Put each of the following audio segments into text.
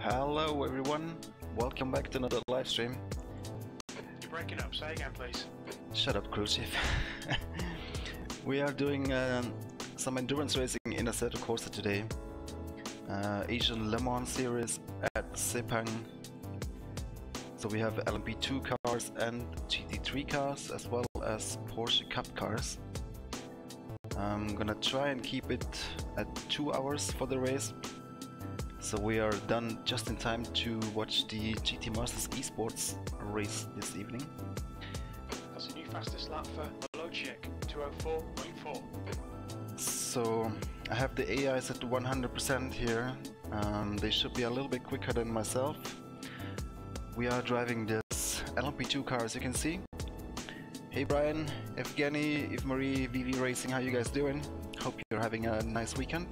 Hello everyone, welcome back to another live stream. You're breaking up, say again please. Shut up, crew chief. We are doing some endurance racing in Assetto Corsa today. Asian Le Mans series at Sepang. So we have LMP2 cars and GT3 cars as well as Porsche Cup cars. I'm gonna try and keep it at 2 hours for the race. So we are done just in time to watch the GT Masters Esports race this evening. That's a new fastest lap for low check, 204.4. So I have the AI set to 100% here. They should be a little bit quicker than myself. We are driving this LMP2 car, as you can see. Hey Brian, Evgeny, Yves-Marie, VV Racing, how you guys doing? Hope you're having a nice weekend.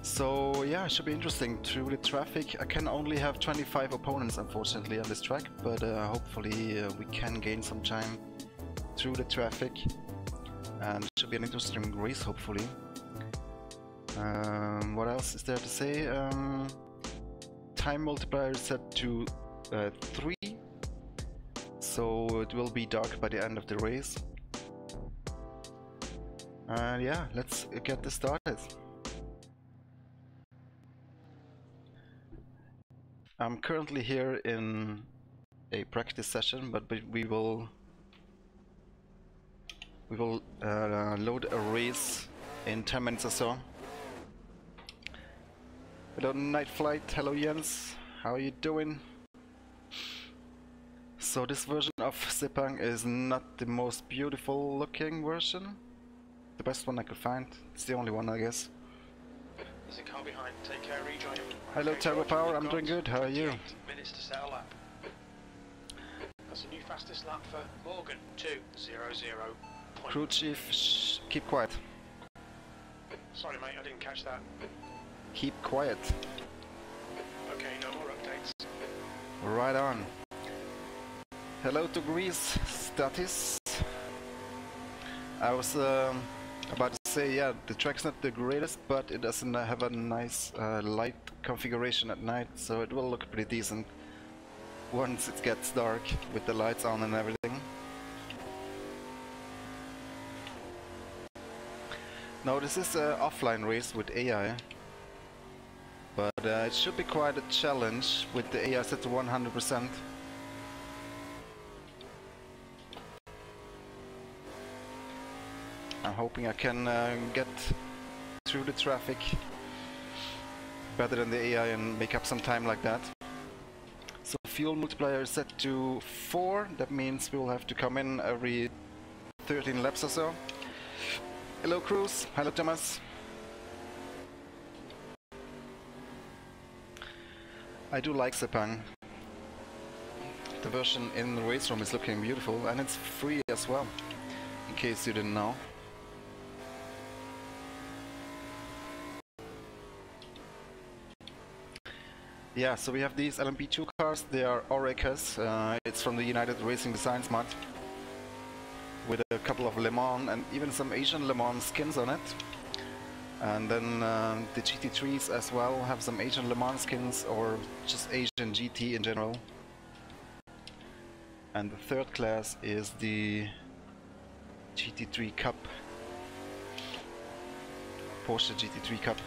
So yeah, it should be interesting through the traffic. I can only have 25 opponents unfortunately on this track, but hopefully we can gain some time through the traffic and it should be an interesting race hopefully. What else is there to say? Time multiplier is set to 3, so it will be dark by the end of the race. And yeah, let's get this started. I'm currently here in a practice session, but we will load a race in 10 minutes or so. Hello Night Flight, hello Jens, how are you doing? So this version of Sepang is not the most beautiful looking version. The best one I could find. It's the only one, I guess. There's a car behind, take care, rejoin him. Hello Okay, Turbo George, Power, we've I'm got doing good, how are you? 28 minutes to set a lap. That's a new fastest lap for Morgan, 2:00. Crew Chief, keep quiet. Sorry mate, I didn't catch that. Keep quiet. Okay, no more updates. Right on. Hello to Greece, Statis. I was about to say, yeah, the track's not the greatest, but it doesn't have a nice light configuration at night, so it will look pretty decent once it gets dark with the lights on and everything. Now this is an offline race with AI, but it should be quite a challenge with the AI set to 100%. I'm hoping I can get through the traffic better than the AI and make up some time like that. So fuel multiplier is set to 4, that means we'll have to come in every 13 laps or so. Hello Cruz, hello Thomas. I do like Sepang. The version in the race room is looking beautiful and it's free as well, in case you didn't know. Yeah, so we have these LMP2 cars, they are Orekas, it's from the United Racing Designs mod, with a couple of Le Mans and even some Asian Le Mans skins on it. And then the GT3s as well have some Asian Le Mans skins or just Asian GT in general. And the third class is the GT3 Cup, Porsche GT3 Cup.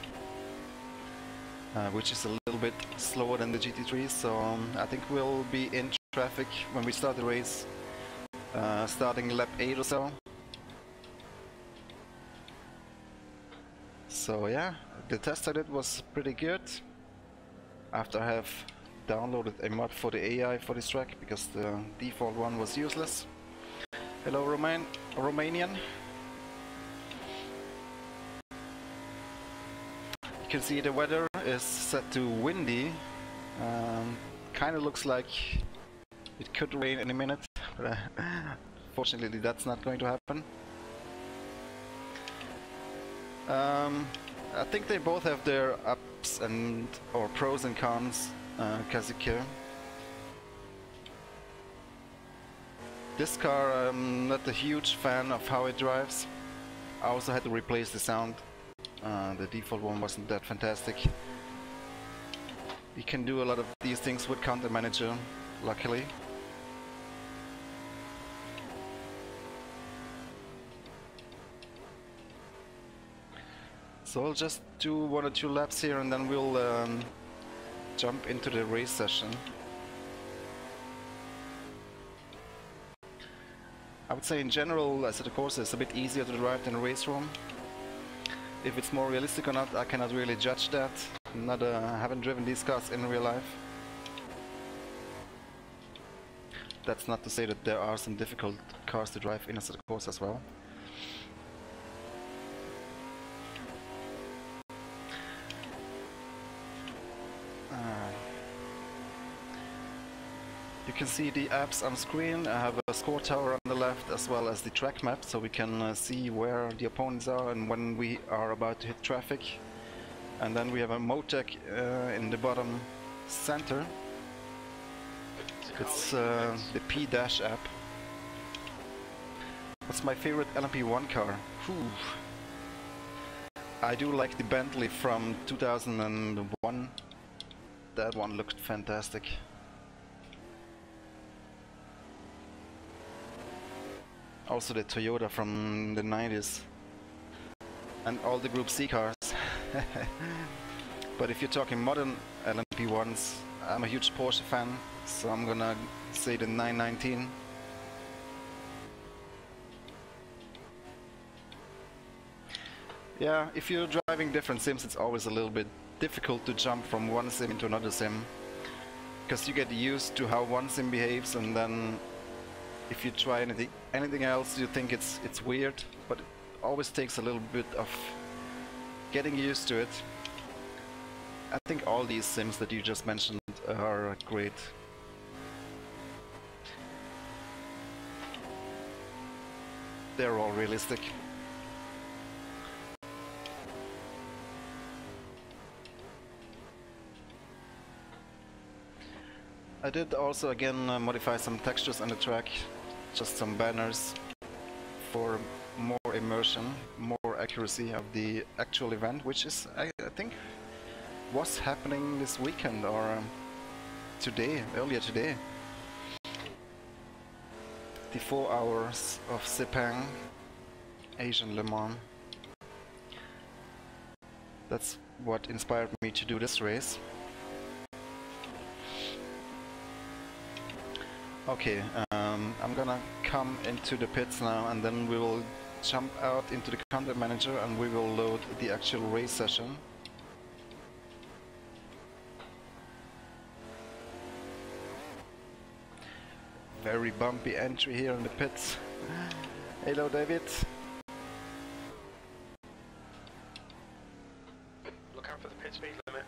Which is a little bit slower than the GT3, so I think we'll be in traffic when we start the race, starting lap 8 or so. So yeah, the test I did was pretty good, after I have downloaded a mod for the AI for this track, because the default one was useless. Hello Romanian. You can see the weather is set to windy. Kind of looks like it could rain any minute, but fortunately that's not going to happen. I think they both have their ups and or pros and cons, Kazuki. This car, I'm not a huge fan of how it drives. I also had to replace the sound. The default one wasn't that fantastic. You can do a lot of these things with Content Manager, luckily. So I'll just do 1 or 2 laps here and then we'll jump into the race session. I would say in general, Assetto Corsa is a bit easier to drive than a race room. If it's more realistic or not, I cannot really judge that. Haven't driven these cars in real life. That's not to say that there are some difficult cars to drive in Assetto Corsa as well. You can see the apps on screen. I have a score tower on the left as well as the track map, so we can see where the opponents are and when we are about to hit traffic. And then we have a Motec in the bottom center. It's the P-Dash app. What's my favorite LMP1 car? Whew. I do like the Bentley from 2001. That one looked fantastic. Also the Toyota from the 90s. And all the Group C cars. But if you're talking modern LMP1s, I'm a huge Porsche fan, so I'm gonna say the 919. Yeah, if you're driving different sims, it's always a little bit difficult to jump from one sim into another sim, because you get used to how one sim behaves, and then if you try anything else, you think it's weird. But it always takes a little bit of getting used to it. I think all these sims that you just mentioned are great. They're all realistic. I did also again modify some textures on the track, just some banners for more immersion, more accuracy of the actual event, which is, I think, was happening this weekend or today, earlier today. The 4 hours of Sepang, Asian Le Mans. That's what inspired me to do this race. Okay, I'm gonna come into the pits now and then we will jump out into the content manager and we will load the actual race session. Very bumpy entry here in the pits. Hello David. Look out for the pit speed limit.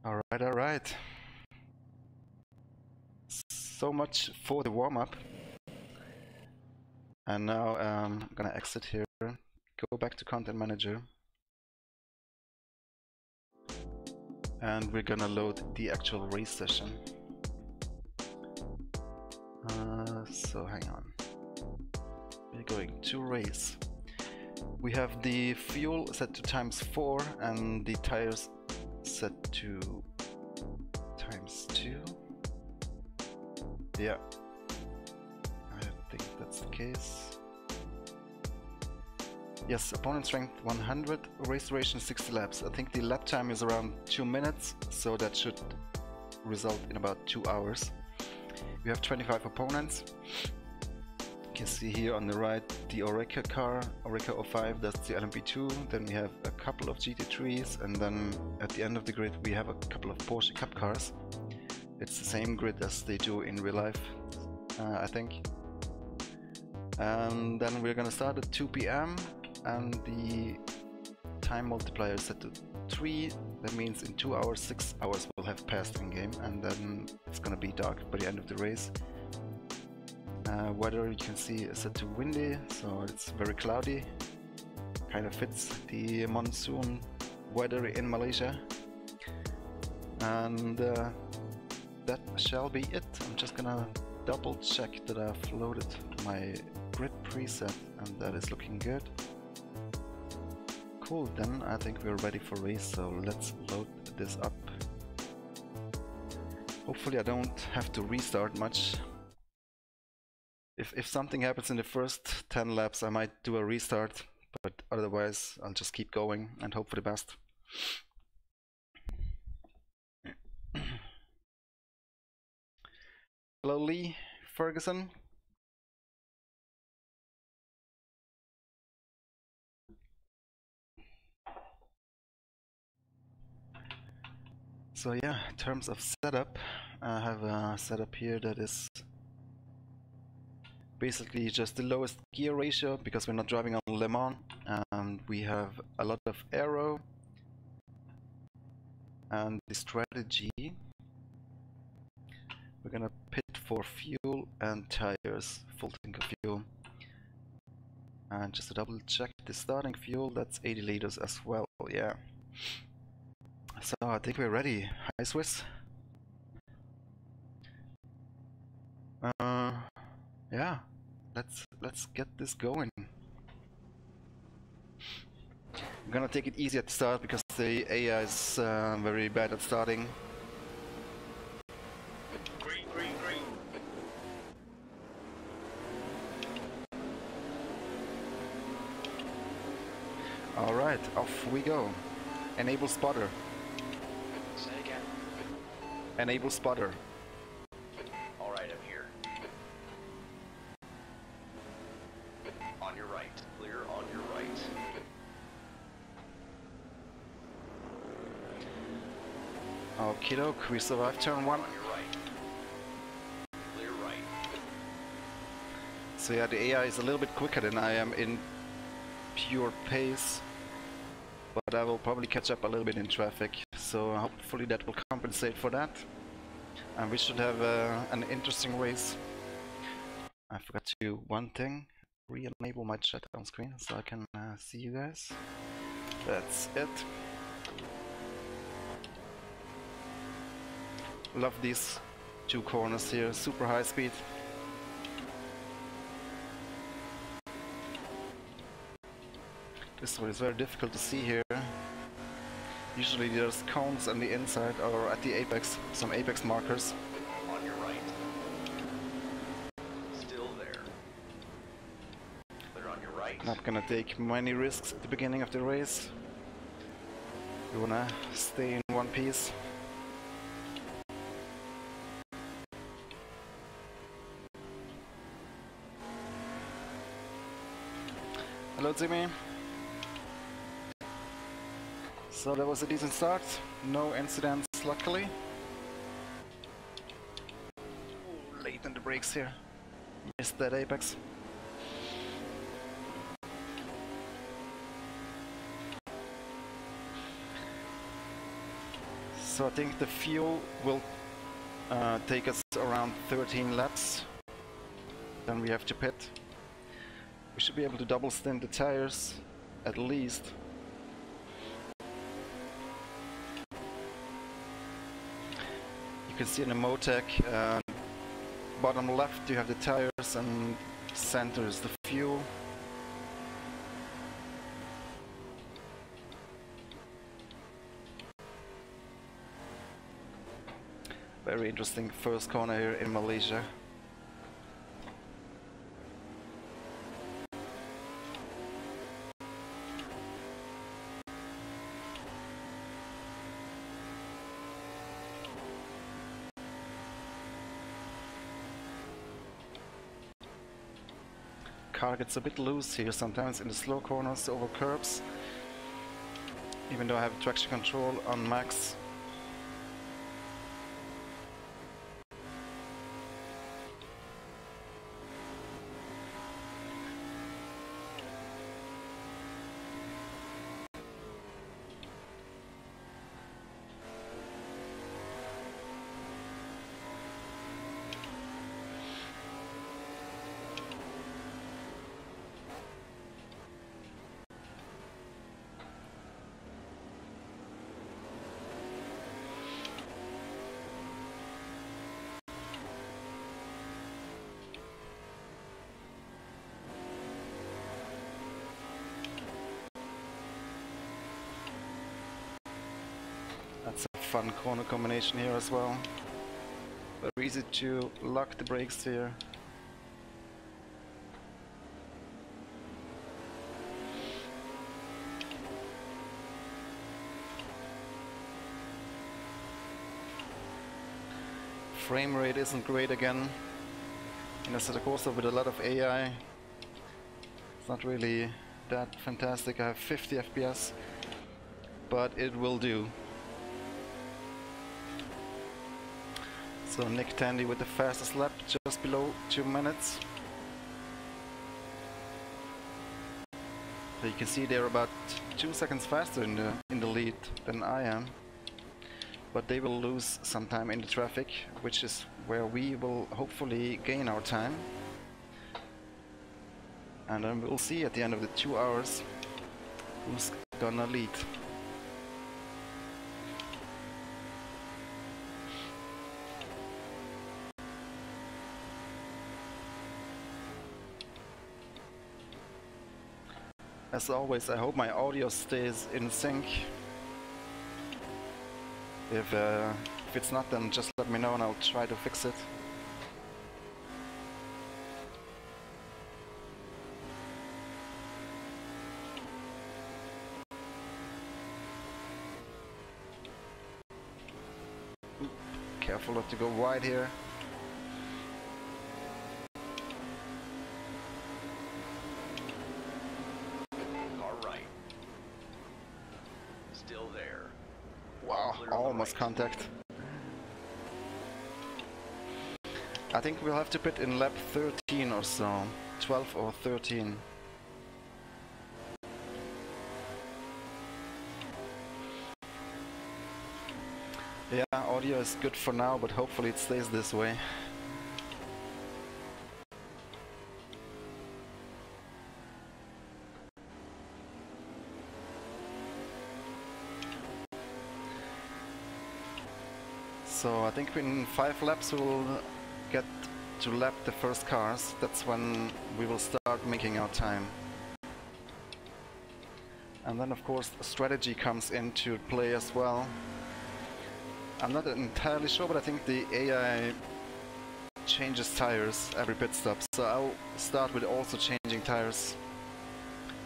Alright. So much for the warm-up. And now I'm gonna exit here, go back to Content Manager. And we're gonna load the actual race session. So hang on. We're going to race. We have the fuel set to ×4 and the tires set to ×2. Yeah, I think that's the case. Yes, opponent strength 100, race duration 60 laps. I think the lap time is around 2 minutes, so that should result in about 2 hours. We have 25 opponents. You can see here on the right the Oreca car, Oreca 05, that's the LMP2. Then we have a couple of GT3s, and then at the end of the grid we have a couple of Porsche Cup cars. It's the same grid as they do in real life, I think. And then we're gonna start at 2 PM and the time multiplier is set to 3. That means in 2 hours, 6 hours will have passed in game, and then it's gonna be dark by the end of the race. Weather, you can see, is set to windy, so it's very cloudy. Kind of fits the monsoon weather in Malaysia. And that shall be it. I'm just gonna double check that I've loaded my grid preset, and that is looking good. Cool, then I think we're ready for race, so let's load this up. Hopefully I don't have to restart much. If something happens in the first 10 laps, I might do a restart, but otherwise I'll just keep going and hope for the best. Hello Lee Ferguson. So yeah, in terms of setup, I have a setup here that is basically just the lowest gear ratio because we're not driving on Le Mans, and we have a lot of aero, and the strategy, we're gonna pit for fuel and tires, full tank of fuel. And just to double check the starting fuel, that's 80 liters as well, yeah. So I think we're ready. Hi Swiss. Yeah, let's get this going. I'm gonna take it easy at the start because the AI is very bad at starting. Green, green, green. Alright, off we go. Enable spotter. Say again. Enable spotter. Alright, I'm here. On your right. Clear on your right. Okie doke, we survived turn 1. On your right. Clear right. So yeah, the AI is a little bit quicker than I am in pure pace, but I will probably catch up a little bit in traffic, so hopefully that will compensate for that, and we should have an interesting race. I forgot to do one thing, re-enable my chat on screen so I can see you guys. That's it. Love these two corners here, super high speed. This one is very difficult to see here. Usually there's cones on the inside or at the apex, some apex markers. On your right. Still there. Clear on your right. Not gonna take many risks at the beginning of the race. We wanna stay in one piece. Hello Jimmy. So that was a decent start, no incidents luckily. Ooh, late in the brakes here, missed that apex. So I think the fuel will take us around 13 laps, then we have to pit. We should be able to double stint the tires at least. You can see in the Motec, bottom left you have the tires and center is the fuel. Very interesting first corner here in Malaysia. Car gets a bit loose here sometimes in the slow corners over curbs, even though I have traction control on max. fun corner combination here as well. Very easy to lock the brakes here. Frame rate isn't great again in Assetto Corsa with a lot of AI. It's not really that fantastic. I have 50 FPS, but it will do. So Nick Tandy with the fastest lap, just below 2 minutes. So you can see they're about 2 seconds faster in the lead than I am. But they will lose some time in the traffic, which is where we will hopefully gain our time. And then we'll see at the end of the 2 hours who's gonna lead. As always, I hope my audio stays in sync. If it's not, then just let me know and I'll try to fix it. Careful not to go wide here. Alright. Still there. Wow, almost contact. I think we'll have to pit in lap 13 or so. 12 or 13. Yeah, audio is good for now, but hopefully it stays this way. So I think in 5 laps we'll get to lap the first cars. That's when we will start making our time. And then of course strategy comes into play as well. I'm not entirely sure, but I think the AI changes tires every pit stop. So I'll start with also changing tires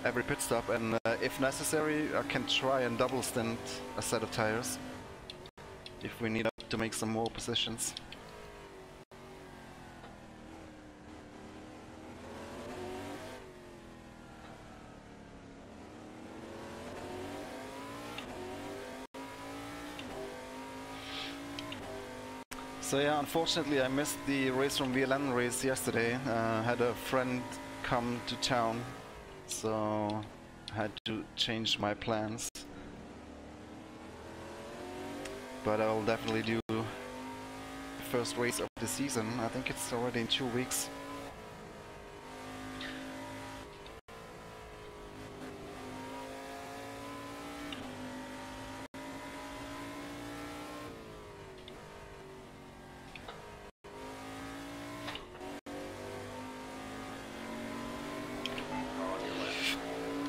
every pit stop, and if necessary I can try and double stint a set of tires if we need to make some more positions. So yeah, unfortunately I missed the race from VLN race yesterday. Had a friend come to town, so had to change my plans. But I'll definitely do the first race of the season. I think it's already in 2 weeks.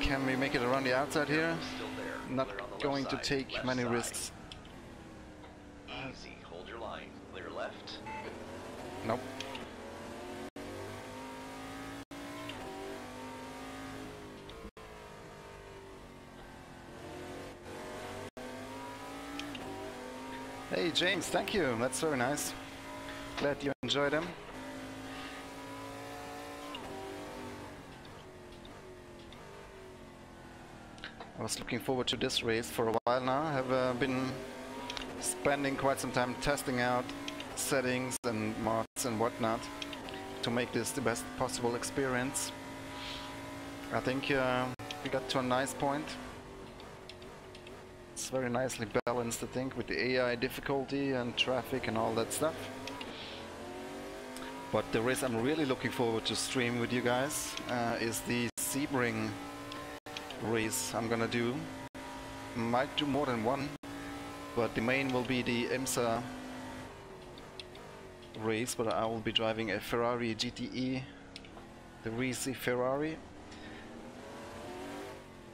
Can we make it around the outside here? Not going to take many risks. Easy, hold your line. Clear left. Nope. Hey James, thank you. That's very nice. Glad you enjoyed them. I was looking forward to this race for a while now. I have been spending quite some time testing out settings and mods and whatnot to make this the best possible experience. I think we got to a nice point. It's very nicely balanced, I think, with the AI difficulty and traffic and all that stuff. But the race I'm really looking forward to stream with you guys is the Sebring race I'm gonna do. Might do more than one, but the main will be the IMSA race, but I will be driving a Ferrari GTE, the Risi Ferrari.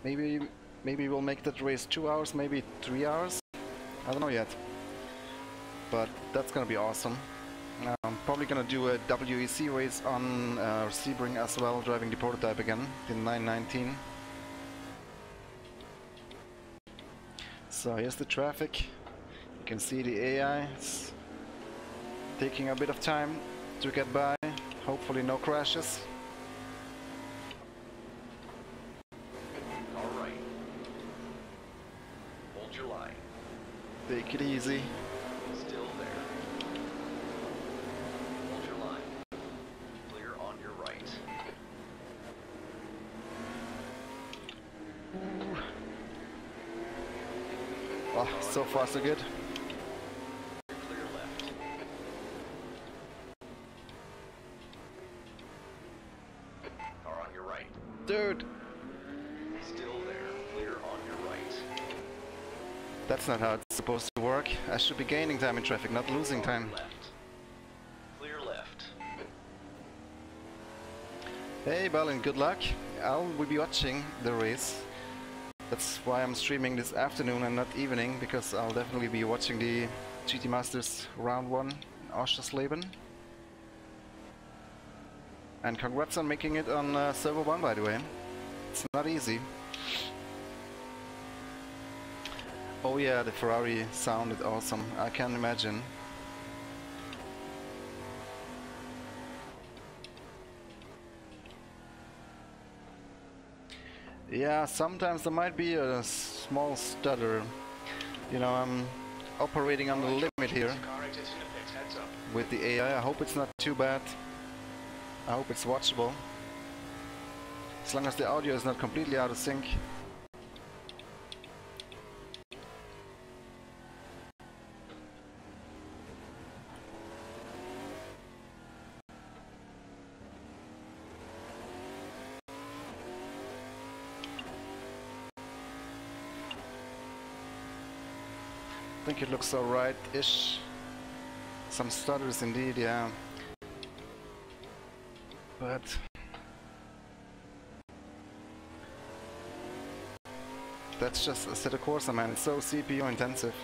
Maybe we'll make that race 2 hours, maybe 3 hours. I don't know yet. but that's gonna be awesome. I'm probably gonna do a WEC race on Sebring as well, driving the prototype again, the 919. So here's the traffic. You can see the AI. It's taking a bit of time to get by. Hopefully no crashes. All right. Hold your line. Take it easy. Still there. Hold your line. Clear on your right. Oh, so far so good. Clear left. Car on your right. Dude, Still there. Clear on your right. that's not how it's supposed to work. I should be gaining time in traffic, not losing time. Left. Clear left. Hey Balin, good luck. I'll be watching the race. That's why I'm streaming this afternoon and not evening, because I'll definitely be watching the GT Masters Round 1 in Oschersleben. And congrats on making it on Server 1, by the way. It's not easy. Oh yeah, the Ferrari sounded awesome, I can imagine. Yeah, sometimes there might be a small stutter. You know, I'm operating on the limit here Car exits in the pits, heads up. with the AI. I hope it's not too bad. I hope it's watchable. As long as the audio is not completely out of sync. I think it looks alright-ish. Some stutters indeed, yeah. But that's just Assetto Corsa, man. It's so CPU intensive.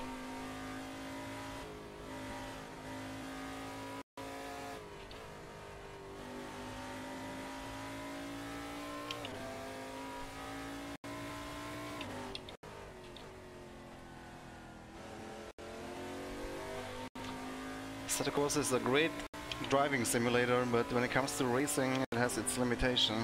Assetto Corsa is a great driving simulator, but when it comes to racing, it has its limitation.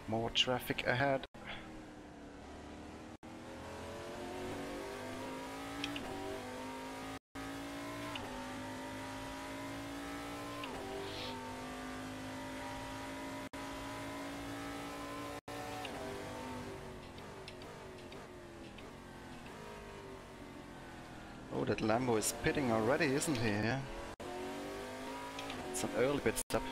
More traffic ahead. Oh, that Lambo is pitting already, isn't he? Yeah. It's an early pit stop.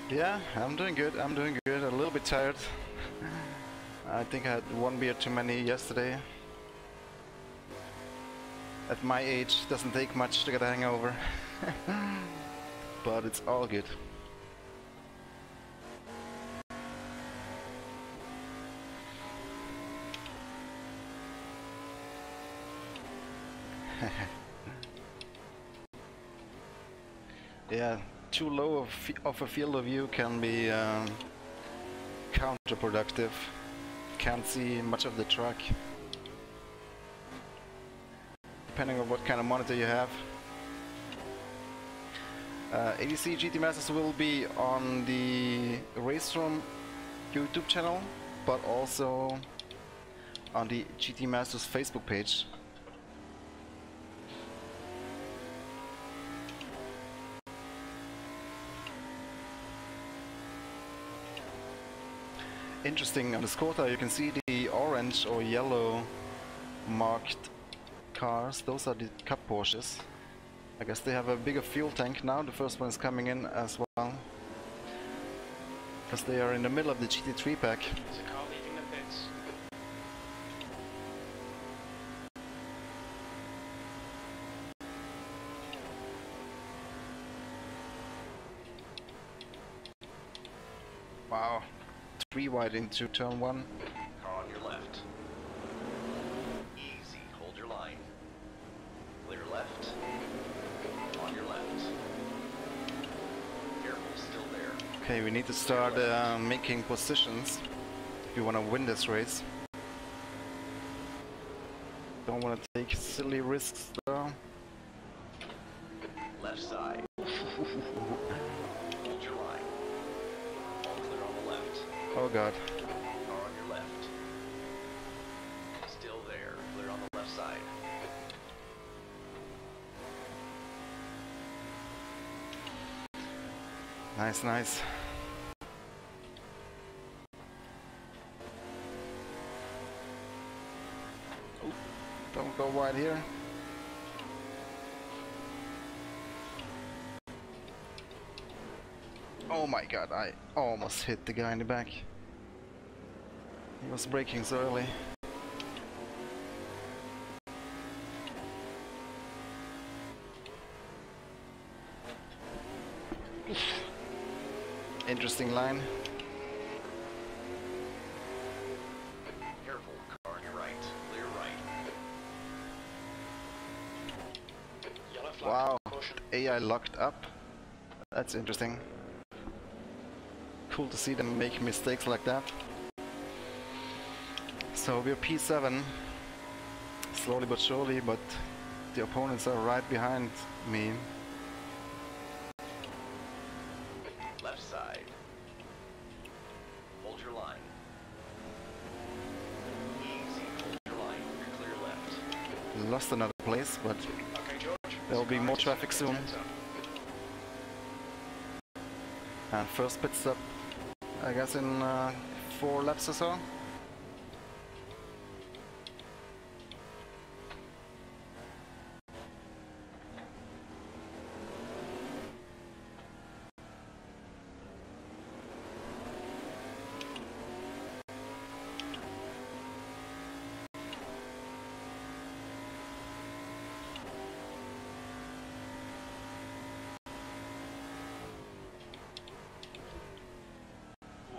Yeah, I'm doing good, I'm doing good. A little bit tired. I think I had one beer too many yesterday. At my age, it doesn't take much to get a hangover. But it's all good. Yeah, too low of a field of view can be counterproductive. Can't see much of the track. Depending on what kind of monitor you have. ADC GT Masters will be on the Race Room YouTube channel, but also on the GT Masters Facebook page. Interesting, on the Skoda you can see the orange or yellow marked cars. Those are the Cup Porsches. I guess they have a bigger fuel tank now. The first one is coming in as well, because they are in the middle of the GT3 pack. There's a car leaving the pits. Wow, 3 wide into turn 1. Car on your left. Easy, hold your line. Clear left. On your left. Careful, still there. Okay, we need to start making positions if you want to win this race. Don't want to take silly risks though. Left side. Hold your line. All clear on the left. Oh god. Car on your left. Still there. Clear on the left side. Nice, nice. Ooh, don't go wide here. Oh my god, I almost hit the guy in the back. He was braking so early. Interesting line. Careful, car on your right. Clear right. Yellow flag. Wow, Caution. AI locked up. That's interesting. Cool to see them make mistakes like that. So we're P7, slowly but surely, but the opponents are right behind me. Left side. Hold your line. Easy, hold your line. You're clear left. Lost another place, but Okay, George. there will be more Car traffic soon. heads up. And first pit stop, I guess in 4 laps or so.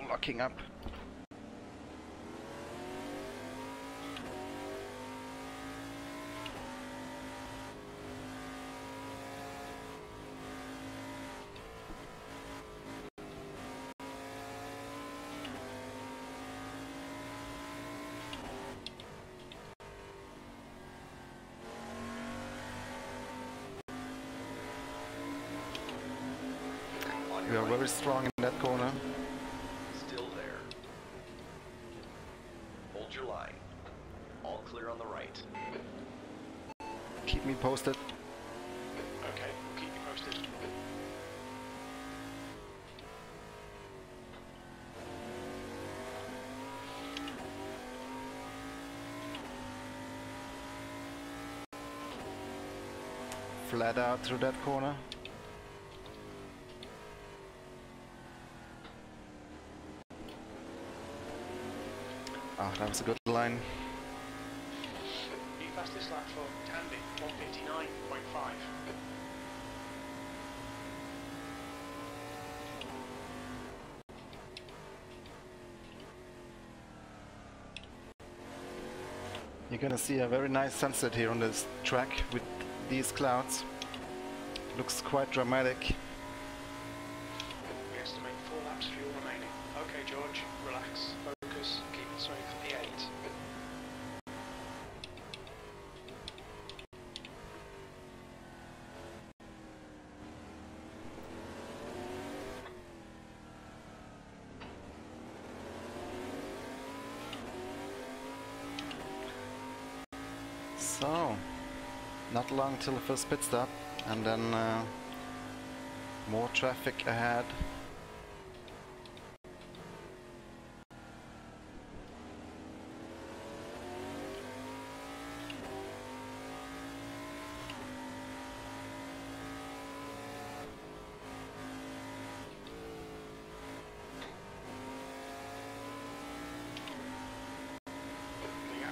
Locking up. On We your are right. very strong in that corner. Still there. Hold your line. All clear on the right. Keep me posted. Okay, we'll keep you posted. Flat out through that corner. Oh, that was a good line. New fastest lap for Tandy, 159.5. You're gonna see a very nice sunset here on this track with these clouds. Looks quite dramatic. We estimate 4 laps fuel remaining. Okay, George, relax. So, not long till the first pit stop, and then more traffic ahead.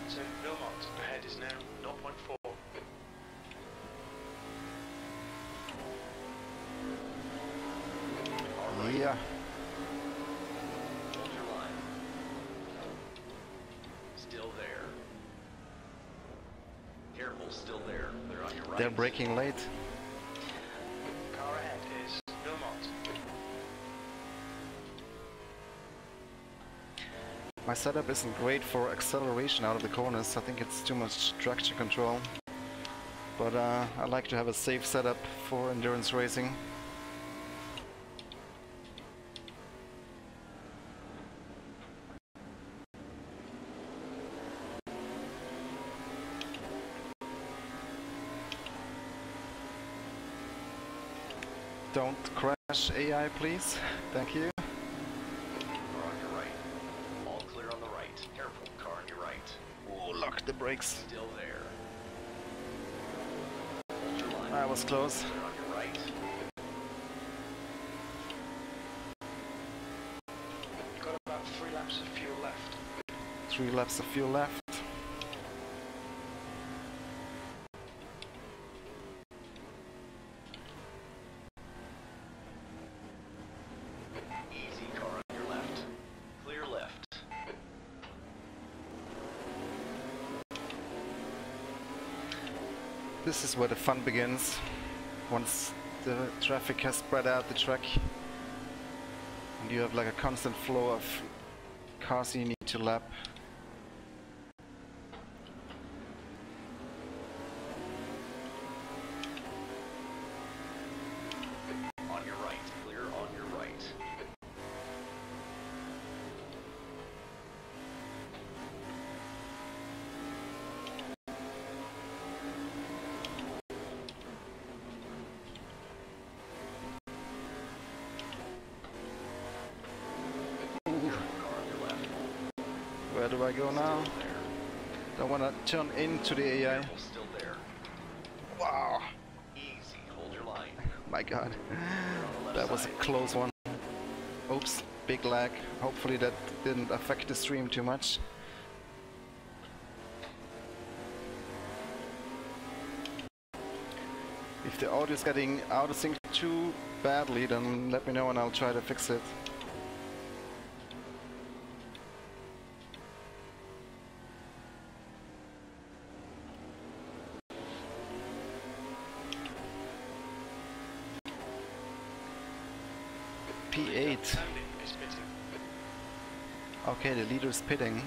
So Mots ahead is now 0.4. Alright. Yeah. Hold your line. Still there. Careful, still there. They're on your right. They're braking late. Car ahead is Mots. My setup isn't great for acceleration out of the corners. I think it's too much traction control. But I like to have a safe setup for endurance racing. Don't crash AI, please. Thank you. Car on your right. All clear on the right. Careful, car on your right. Oh, lock the brakes. Still there. Hold your line. I was close. Clear on your right. Got about 3 laps of fuel left. 3 laps of fuel left. Easy, car on your left. Clear left. This is where the fun begins. Once the traffic has spread out the track and you have like a constant flow of cars you need to lap. On your right. Clear on your right. Car on your left. Where do I go now? Still there. I want to turn into the AI. Careful, still there. Wow, Easy, hold your line. my god. Clear on the left That was a side. close one. Oops, big lag. Hopefully that didn't affect the stream too much. If the audio is getting out of sync too badly, then let me know and I'll try to fix it. P8. Sandy is pitting. Okay, the leader is pitting.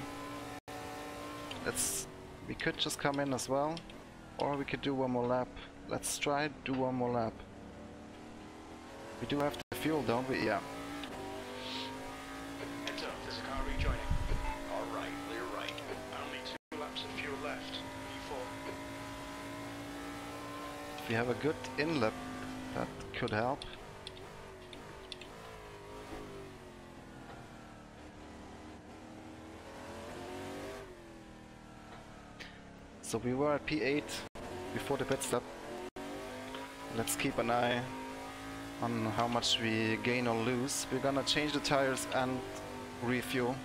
We could just come in as well, or we could do one more lap. Let's try do one more lap. We do have the fuel, don't we? Yeah. Heads up, there's a car rejoining. Alright, clear right. Only 2 laps of fuel left. P4. If we have a good in-lap, that could help. So we were at P8 before the pit stop. Let's keep an eye on how much we gain or lose. We're gonna change the tires and refuel.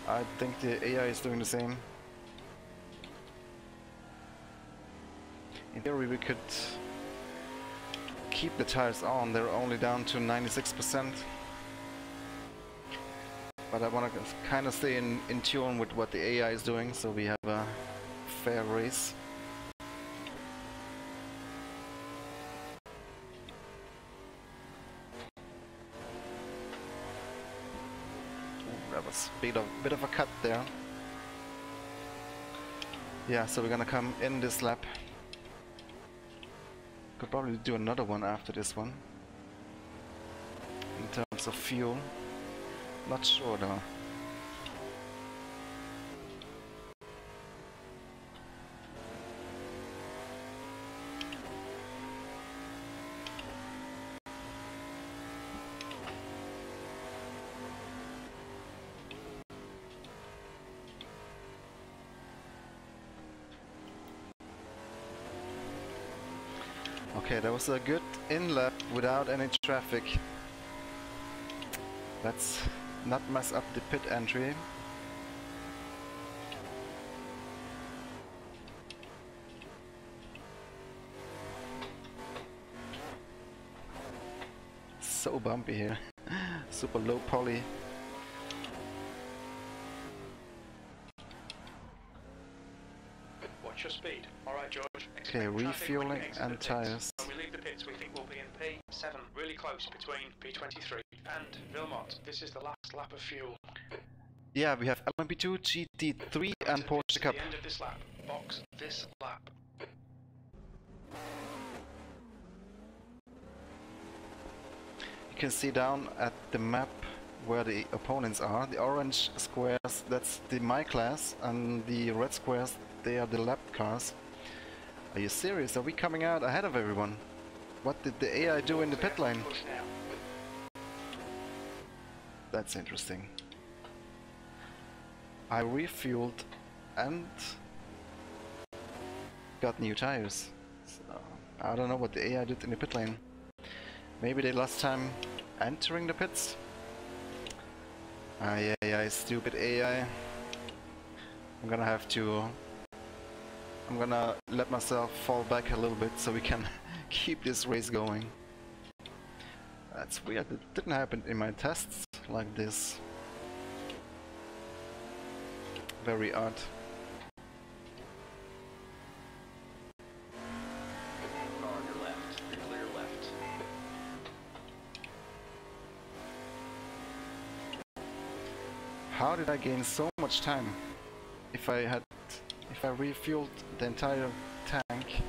I think the AI is doing the same. In theory we could keep the tires on, they're only down to 96%. But I want to kind of stay in tune with what the AI is doing, so we have a fair race. Ooh, that was a bit of a cut there. Yeah, so we're gonna come in this lap. Could probably do another one after this one. In terms of fuel. Not sure though. Okay, that was a good in-lap without any traffic. Let's not mess up the pit entry. So bumpy here. Super low poly. Watch your speed. Alright, George. Okay, refueling and tires. When we leave the pits, we think we'll be in P7, really close between P23 and Vilmot. This is the last lap of fuel. Yeah, we have LMP2, GT3 and Porsche Cup. At the end of this lap, box this lap. You can see down at the map where the opponents are. The orange squares, that's the my class, and the red squares, they are the lap cars. Are you serious? Are we coming out ahead of everyone? What did the AI do in the pit lane? That's interesting. I refueled and got new tires. So, I don't know what the AI did in the pit lane. Maybe they lost time entering the pits? Yeah, stupid AI. I'm gonna let myself fall back a little bit so we can keep this race going. That's weird, it didn't happen in my tests like this. Very odd. Car on your left. You're clear left. How did I gain so much time if I refueled the entire tank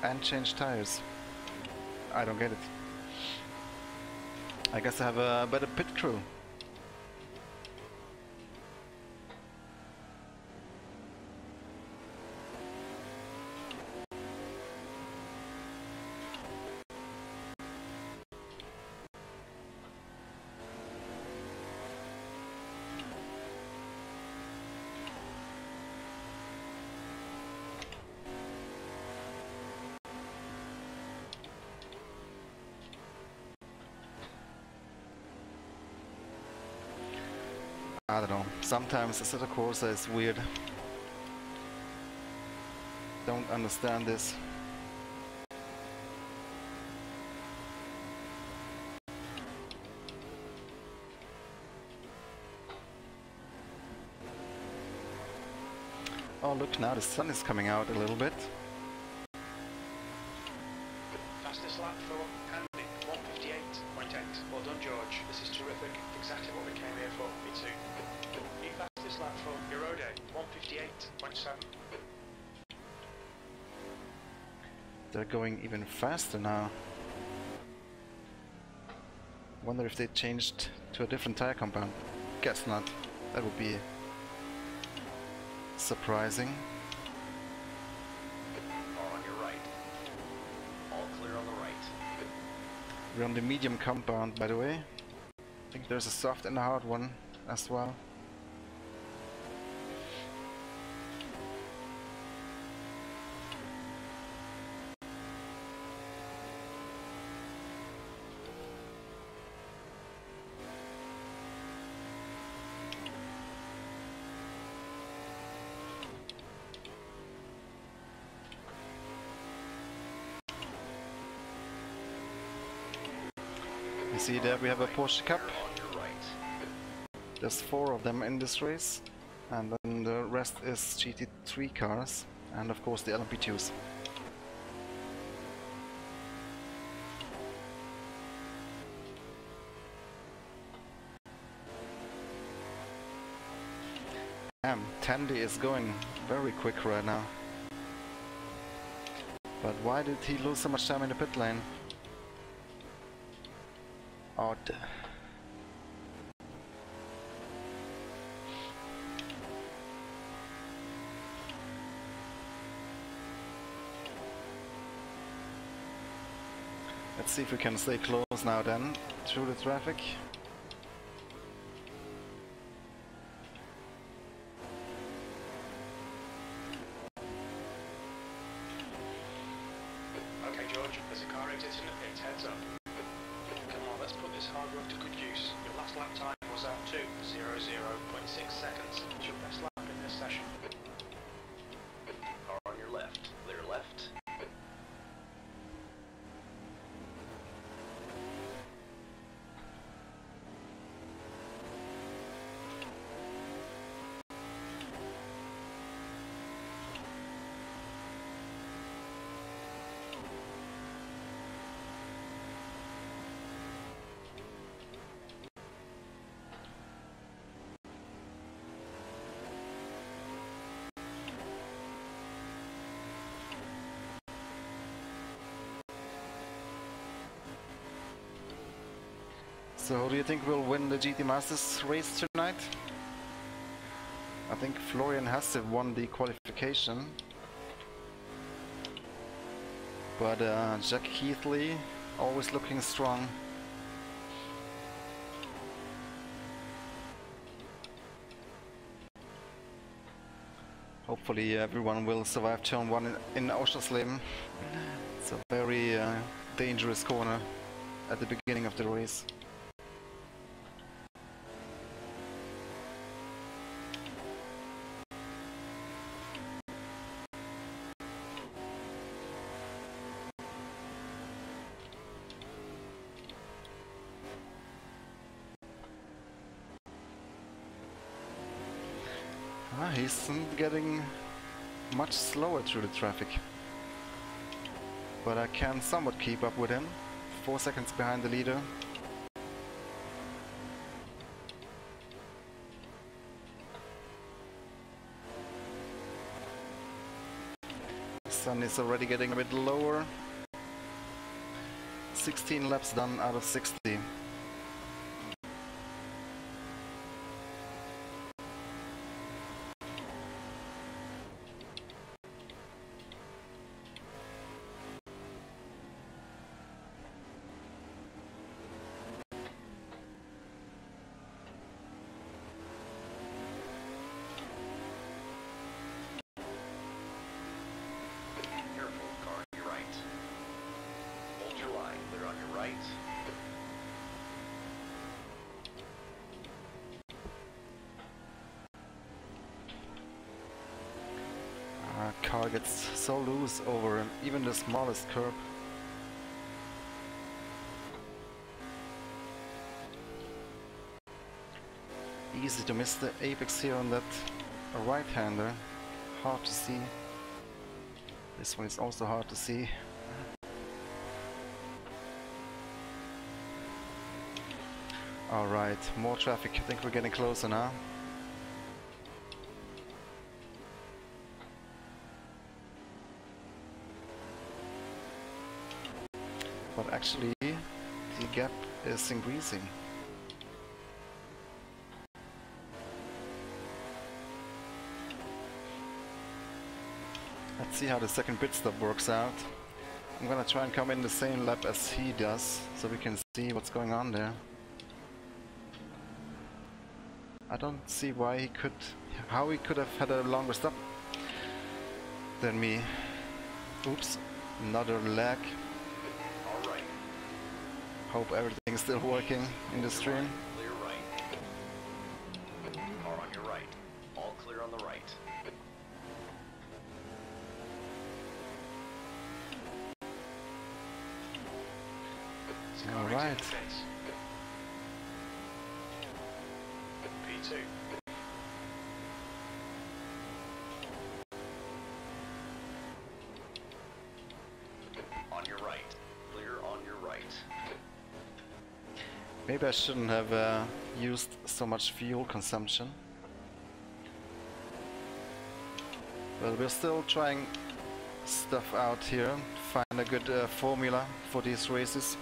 and changed tires? I don't get it. I guess I have a better pit crew. I don't know, sometimes Assetto Corsa is weird. Don't understand this. Oh look, now the sun is coming out a little bit. Fastest lap for Andy, 158.8. Well done, George. This is terrific. Exactly what we came here for. Me too. New fastest lap for Eurode, 158.7. They're going even faster now. Wonder if they changed to a different tire compound. Guess not. That would be surprising. Car on your right. All clear on the right. We're on the medium compound, by the way. I think there's a soft and a hard one as well. You see there we have a Porsche Cup. On your right. There's 4 of them in this race, and then the rest is GT3 cars, and of course the LMP2s. Damn, Tandy is going very quick right now. But why did he lose so much time in the pit lane? Odd. Let's see if we can stay close now then, through the traffic. Okay, George. There's a car exiting the pit, heads up. Come on, let's put this hard work to good use. Your last lap time was at 2:00.6 seconds. It's your best lap in this session. Car on your left. Clear left. So who do you think will win the GT Masters race tonight? I think Florian Hasse won the qualification. But Jack Heathley always looking strong. Hopefully everyone will survive turn 1 in Auschersleben. It's a very dangerous corner at the beginning of the race. He's getting much slower through the traffic, but I can somewhat keep up with him. 4 seconds behind the leader. The sun is already getting a bit lower. 16 laps done out of 60. Car gets so loose over even the smallest curb. Easy to miss the apex here on that right-hander. Hard to see. This one is also hard to see. Alright, more traffic. I think we're getting closer now. But actually, the gap is increasing. Let's see how the second pit stop works out. I'm gonna try and come in the same lap as he does, so we can see what's going on there. I don't see why how he could have had a longer stop than me. Oops, another lag. Hope everything's still working in the stream. Clear right. Car on your right. All clear on the right. All right. P2. On your right. Clear on your right. Maybe I shouldn't have used so much fuel consumption. But we're still trying stuff out here, find a good formula for these races.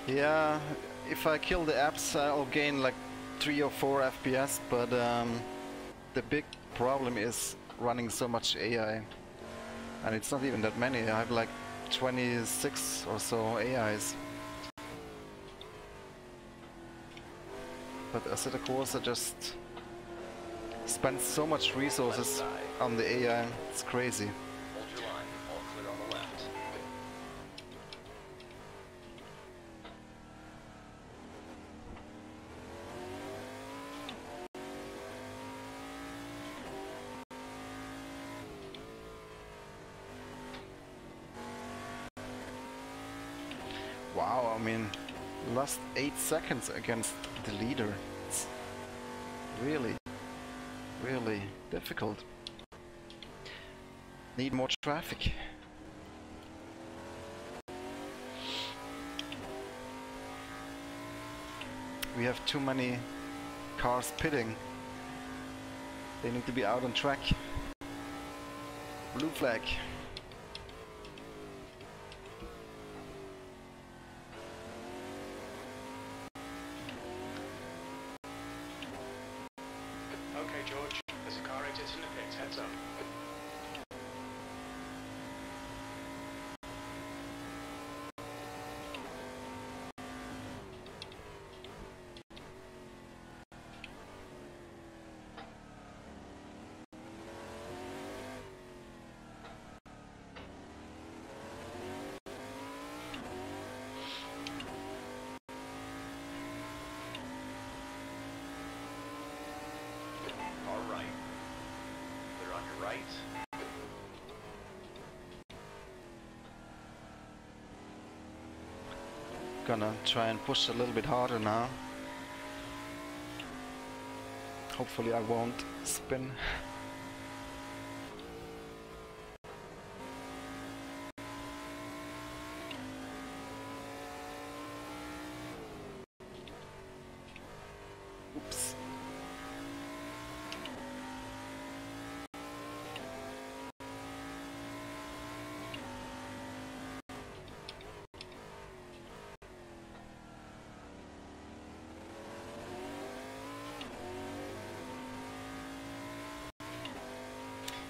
Yeah, if I kill the apps I'll gain like 3 or 4 FPS, but the big problem is running so much AI. And it's not even that many, I have like 26 or so AIs. but Assetto Corsa just spends so much resources on the AI, it's crazy. Hold your line. All clear on the left. Wow, I mean, lost 8 seconds against the leader. It's really, really difficult. Need more traffic. We have too many cars pitting. They need to be out on track. Blue flag. Okay, George, there's a car exiting the pits, heads up. All right. Clear on your right. Gonna try and push a little bit harder now. Hopefully I won't spin. Oops.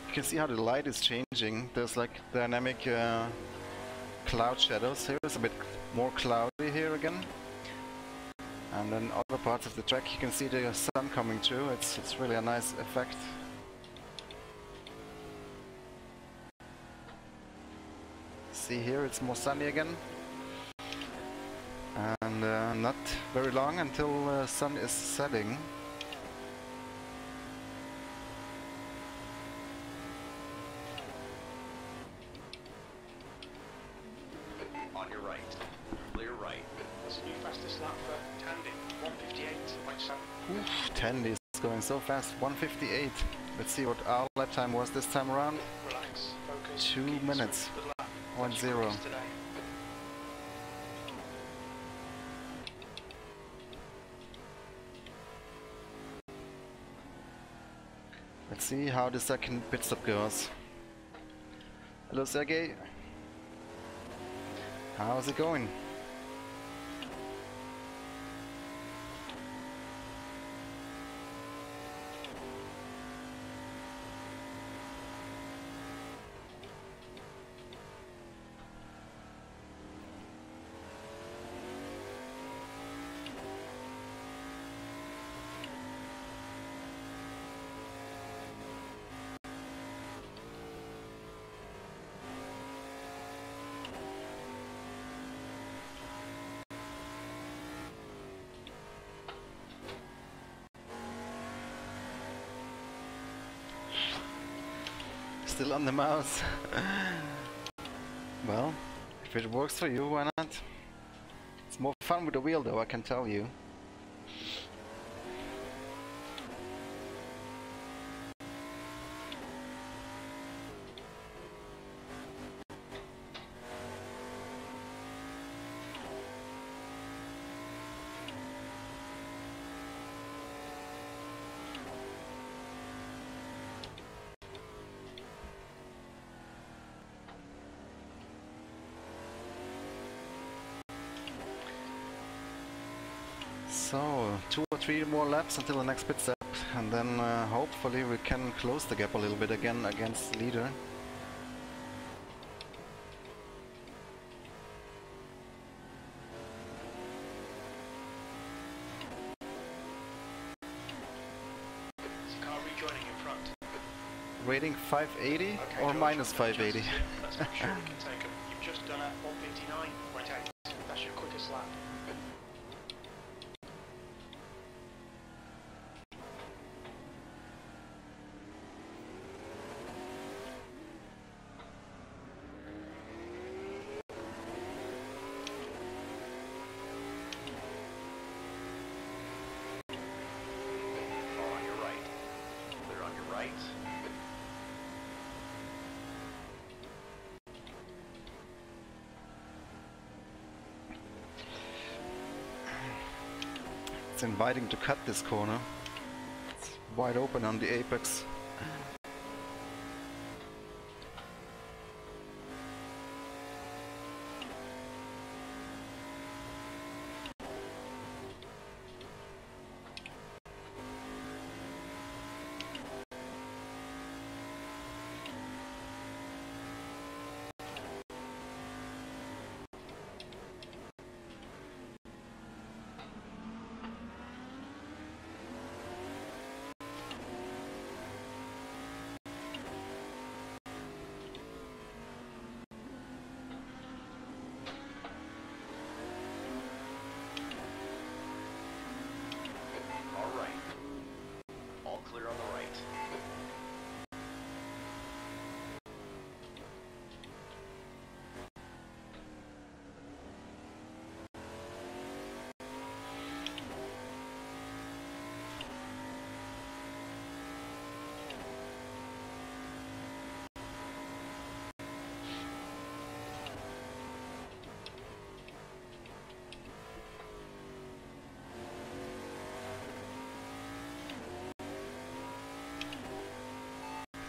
You can see how the light is changing. There's like dynamic cloud shadows here. It's a bit more cloudy here again. And then other parts of the track you can see the sun coming through. It's really a nice effect. See here, it's more sunny again. And not very long until sun is setting. On your right. Clear right. That's a new fastest lap for Tandy, 158.7. Oof, Tandy is going so fast, 158. Let's see what our lap time was this time around. Relax, focus. 2 keep the minutes. swing. Good lap. 1-0. Focus today. Let's see how the second pit stop goes. Hello Sergey. How's it going? Still on the mouse. Well, if it works for you, why not? It's more fun with the wheel though, I can tell you. So, 2 or 3 more laps until the next pit stop, and then hopefully we can close the gap a little bit again against the leader. Rating 580 Okay, or George, minus no 580? chances here. Let's make sure we can take them. You've just done a 159.8. That's your quickest lap. It's inviting to cut this corner. It's wide open on the apex.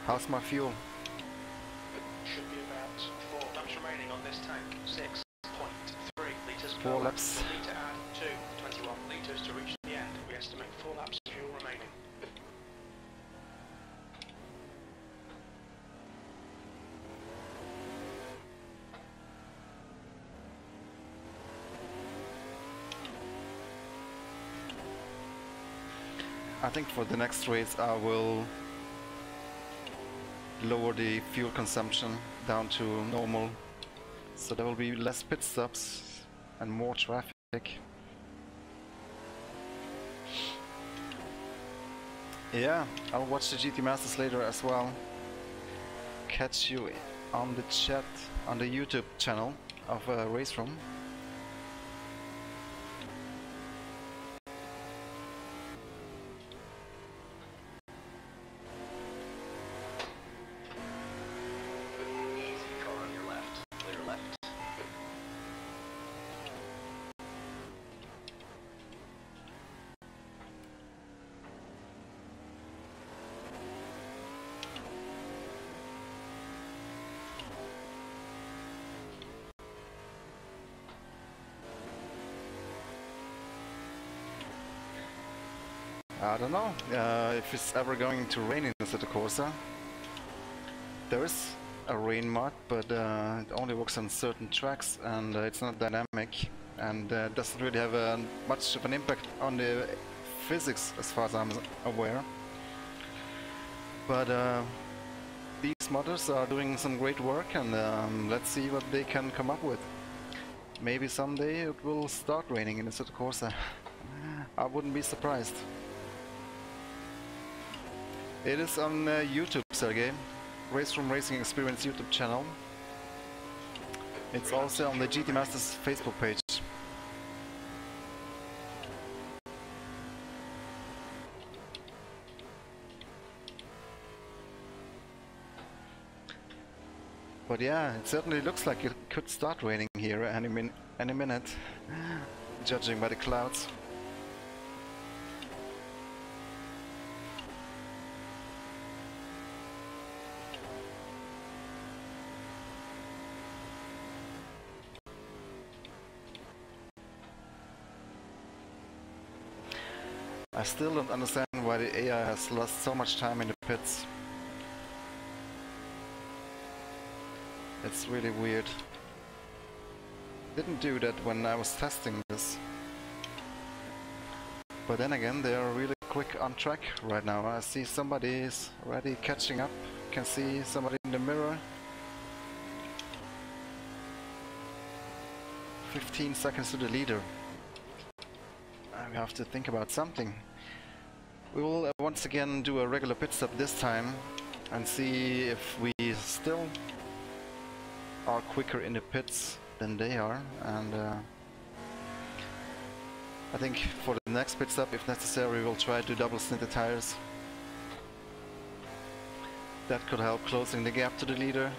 How's my fuel? Should be about 4 laps remaining on this tank. 6.3 litres per 4 lap. laps. We need to add 21 litres to reach the end. We estimate 4 laps of fuel remaining. I think for the next race I will lower the fuel consumption down to normal, so there will be less pit stops and more traffic. Yeah, I'll watch the GT Masters later as well. Catch you on the chat on the YouTube channel of Race Room. I don't know if it's ever going to rain in Assetto Corsa. There is a rain mod, but it only works on certain tracks and it's not dynamic and doesn't really have much of an impact on the physics as far as I'm aware. But these modders are doing some great work and let's see what they can come up with. Maybe someday it will start raining in Assetto Corsa. I wouldn't be surprised. It is on YouTube, Sergey. Race from Racing Experience YouTube channel. It's also on the GT Masters Facebook page. But yeah, it certainly looks like it could start raining here any minute, judging by the clouds. I still don't understand why the AI has lost so much time in the pits. It's really weird. Didn't do that when I was testing this. But then again, they are really quick on track right now. I see somebody is already catching up. Can see somebody in the mirror. 15 seconds to the leader. We have to think about something. We will once again do a regular pit stop this time and see if we still are quicker in the pits than they are. And I think for the next pit stop, if necessary, we'll try to double stint the tires. That could help closing the gap to the leader.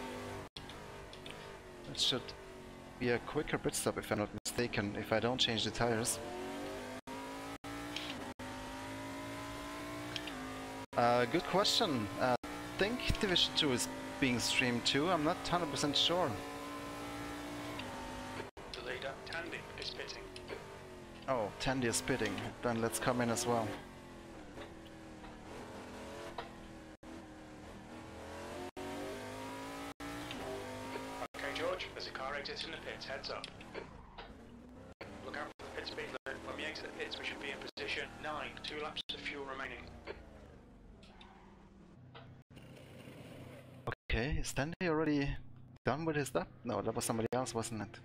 It should be a quicker pit stop if I'm not mistaken, if I don't change the tires. Good question. I think Division 2 is being streamed too, I'm not 100% sure. The leader, Tandy, is pitting. Oh, Tandy is pitting. Then let's come in as well. Okay, George, there's a car exiting the pits, heads up. Look out for the pit speed limit. When we exit the pits, we should be in position 9, 2 laps of fuel remaining. Okay, is Tandy already done with his lap? No, that was somebody else, wasn't it?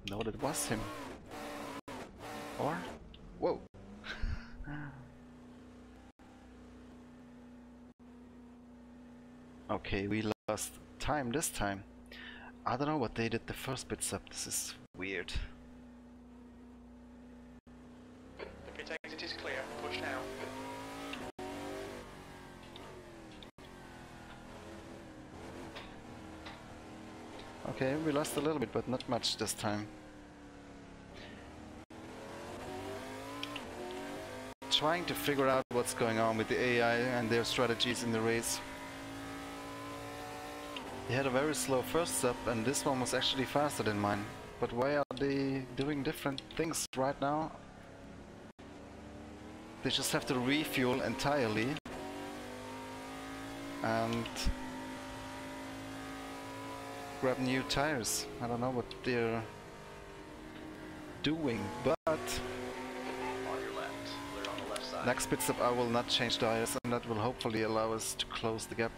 No, that was him. Or? Whoa! Okay, we lost time this time. I don't know what they did the first pit stop. This is weird. The pit exit is clear, push now. Okay, we lost a little bit, but not much this time. Trying to figure out what's going on with the AI and their strategies in the race. They had a very slow first stop, and this one was actually faster than mine. But why are they doing different things right now? They just have to refuel entirely. And grab new tires. I don't know what they're doing, but On your left, clear on the left side. next pit stop I will not change tires, and that will hopefully allow us to close the gap.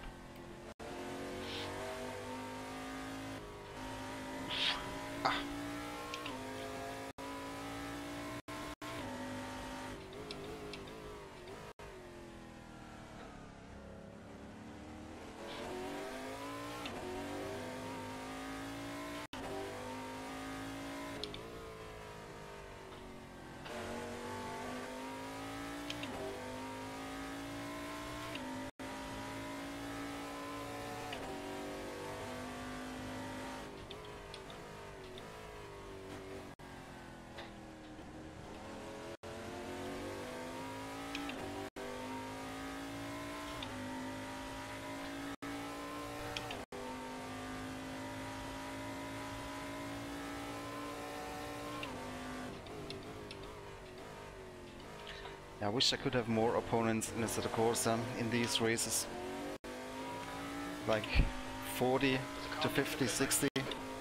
I wish I could have more opponents in Assetto Corsa in these races. Like 40 to 50, 60,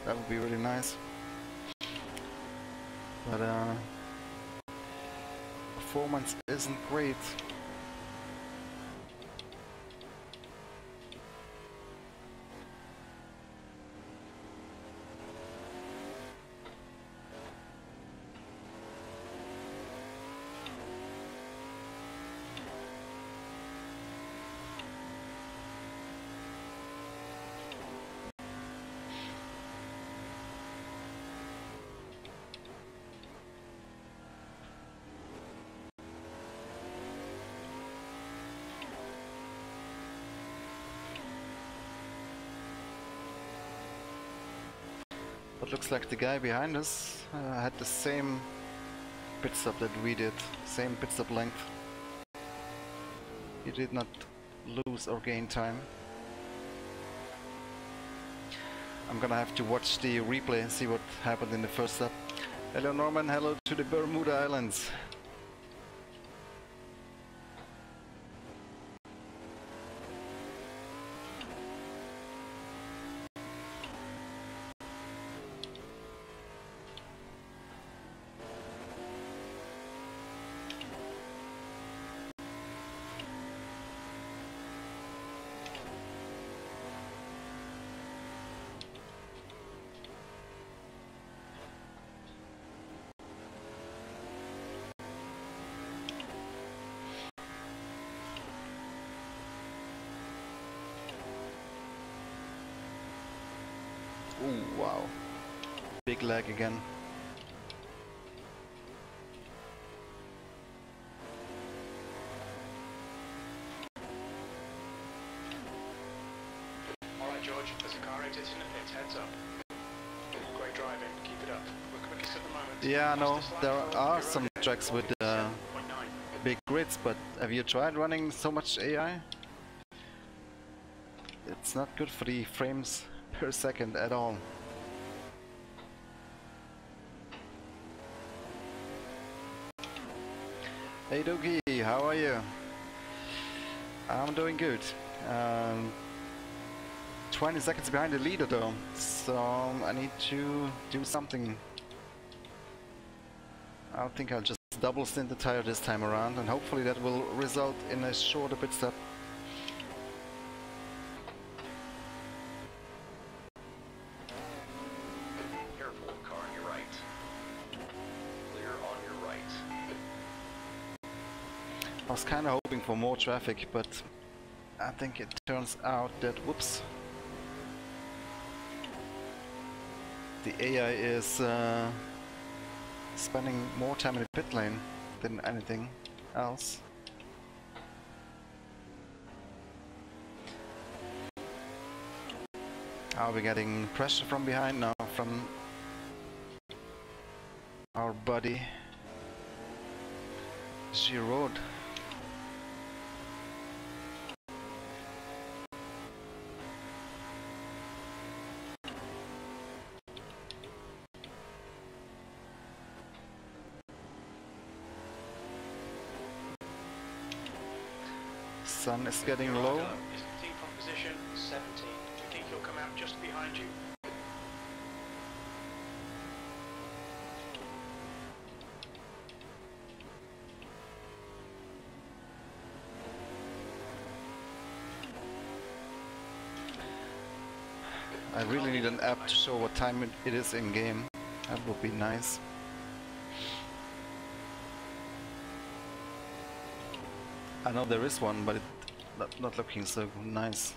that would be really nice. But performance isn't great. But looks like the guy behind us had the same pit stop that we did, same pit stop length. He did not lose or gain time. I'm gonna have to watch the replay and see what happened in the first stop. Hello Norman, hello to the Bermuda Islands. Ooh, wow. Big lag again. Alright George, there's a car exiting the pits, heads up. Great driving, keep it up. We're quickest at the moment. Yeah, I know, Fastest lap there for are your some road tracks with 157.9. big grids, but have you tried running so much AI? It's not good for the frames per second at all. Hey Doogie, how are you? I'm doing good. 20 seconds behind the leader though, so I need to do something. I think I'll just double stint the tire this time around, and hopefully that will result in a shorter pit stop. Careful, car on your right. Clear on your right. I was kinda hoping for more traffic, but I think it turns out that, whoops, the AI is spending more time in the pit lane than anything else. Are we getting pressure from behind now from our buddy Giroud? Sun is getting low. Is 15 from position 17. We think he'll come out just behind you. I really need an app to show what time it is in game. That would be nice. I know there is one, but it's not looking so nice.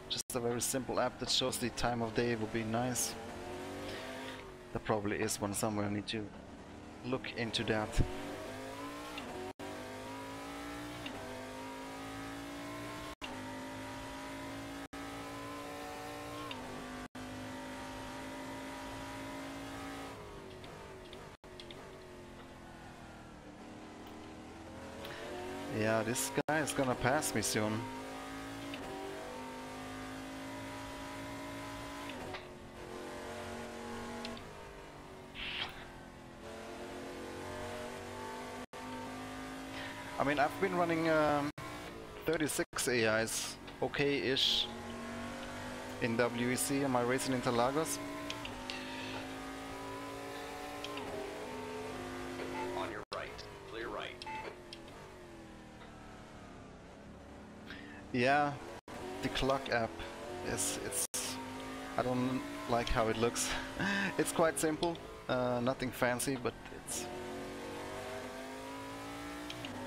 Just a very simple app that shows the time of day would be nice. There probably is one somewhere. I need to look into that. Yeah, this guy is gonna pass me soon. I mean, I've been running 36 AIs, okay-ish, in WEC. Am I racing Interlagos? On your right. Clear right. Yeah, the clock app it's I don't like how it looks. It's quite simple, nothing fancy, but it's,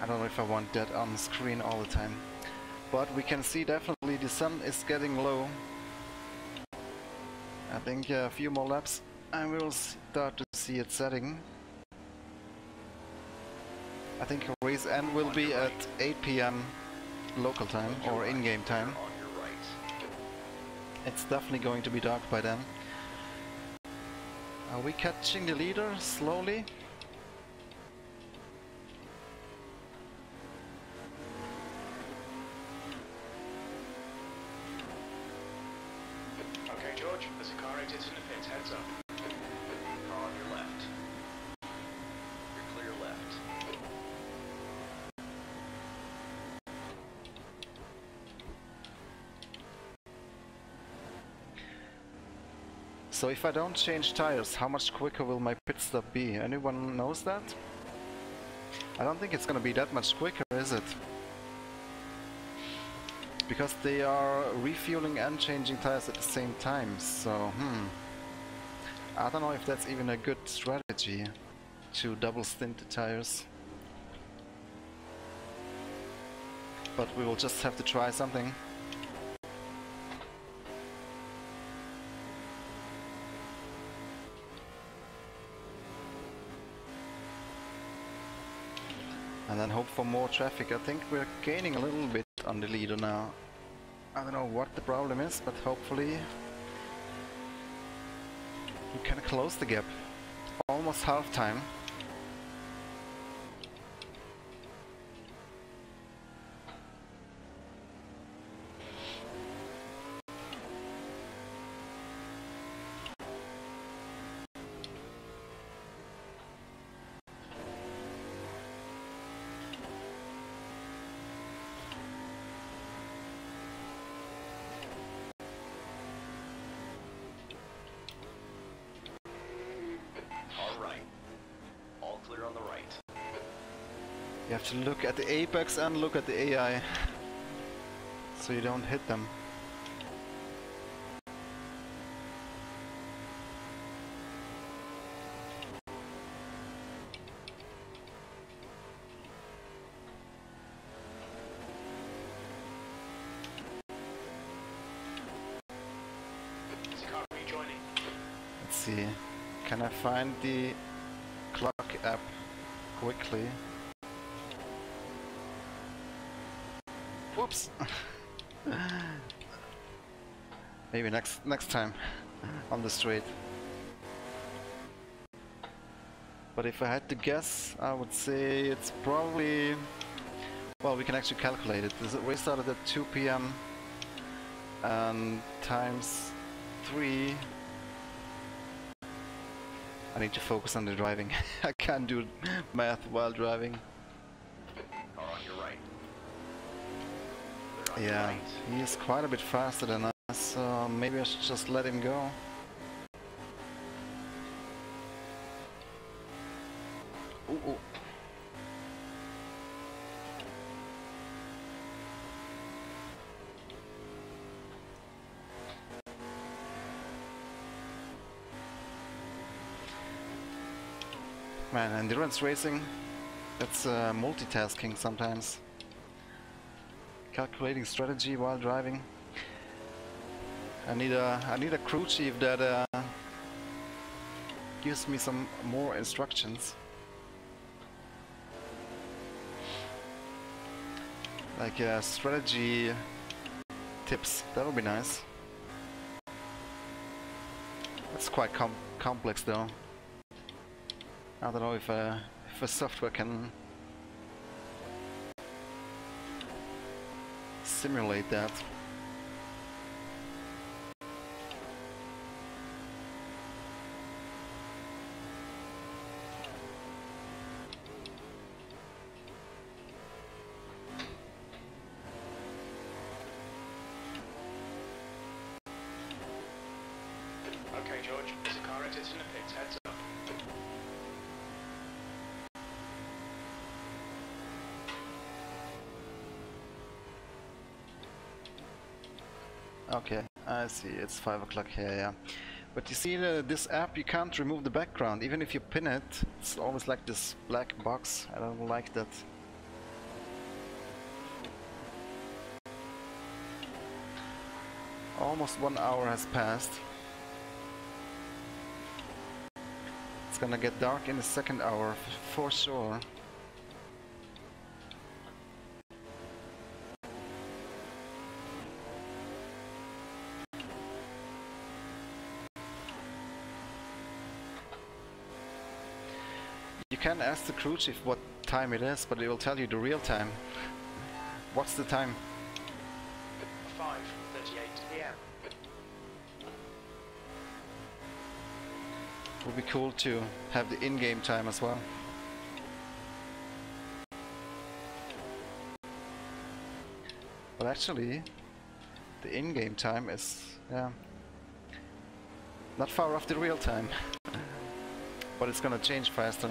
I don't know if I want that on screen all the time. But we can see definitely the sun is getting low. I think a few more laps and we will start to see it setting. I think race end will be at 8 PM local time or in-game time. On your right. It's definitely going to be dark by then. Are we catching the leader slowly? Okay George, there's a car exiting the pits, heads up. Car on your left. You're clear left. So if I don't change tires, how much quicker will my pit stop be? Anyone knows that? I don't think it's gonna be that much quicker, is it? Because they are refueling and changing tires at the same time, so I don't know if that's even a good strategy to double stint the tires. But we will just have to try something. and then hope for more traffic. I think we're gaining a little bit on the leader now. I don't know what the problem is, but hopefully we can close the gap. Almost half time. You have to look at the apex and look at the AI, so you don't hit them. Let's see, can I find the clock app quickly? Whoops! Maybe next time on the straight. But if I had to guess, I would say it's probably... Well, we can actually calculate it. The race started at 2 PM and times 3. I need to focus on the driving. I can't do math while driving. Car on your right. Yeah, he is quite a bit faster than us, so maybe I should just let him go. Ooh, ooh. Man, endurance racing, that's multitasking sometimes. Calculating strategy while driving. I need a crew chief that gives me some more instructions, like strategy tips. That would be nice. It's quite complex though. I don't know if a software can simulate that. Okay, George, there's a car exit in the pits, heads up. Okay, I see, it's 5 o'clock here, yeah. But you see, this app, you can't remove the background. Even if you pin it, it's always like this black box. I don't like that. Almost 1 hour has passed. It's gonna get dark in the second hour, for sure. You can ask the crew chief what time it is, but it will tell you the real time. What's the time? 5:38 PM. Would be cool to have the in-game time as well. But actually, the in-game time is, yeah, not far off the real time. But it's gonna change faster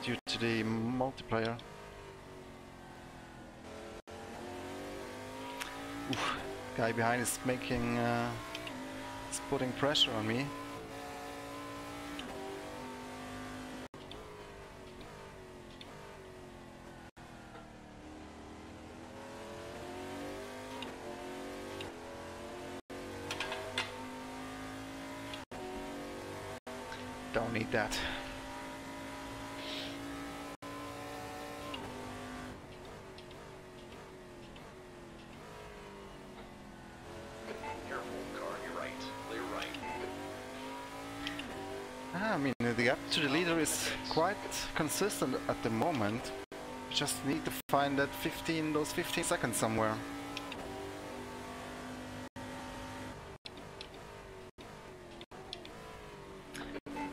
due to the multiplayer. Oof, guy behind is making, is putting pressure on me. Don't need that. mean, the gap to the leader is quite consistent at the moment. We just need to find that those 15 seconds somewhere.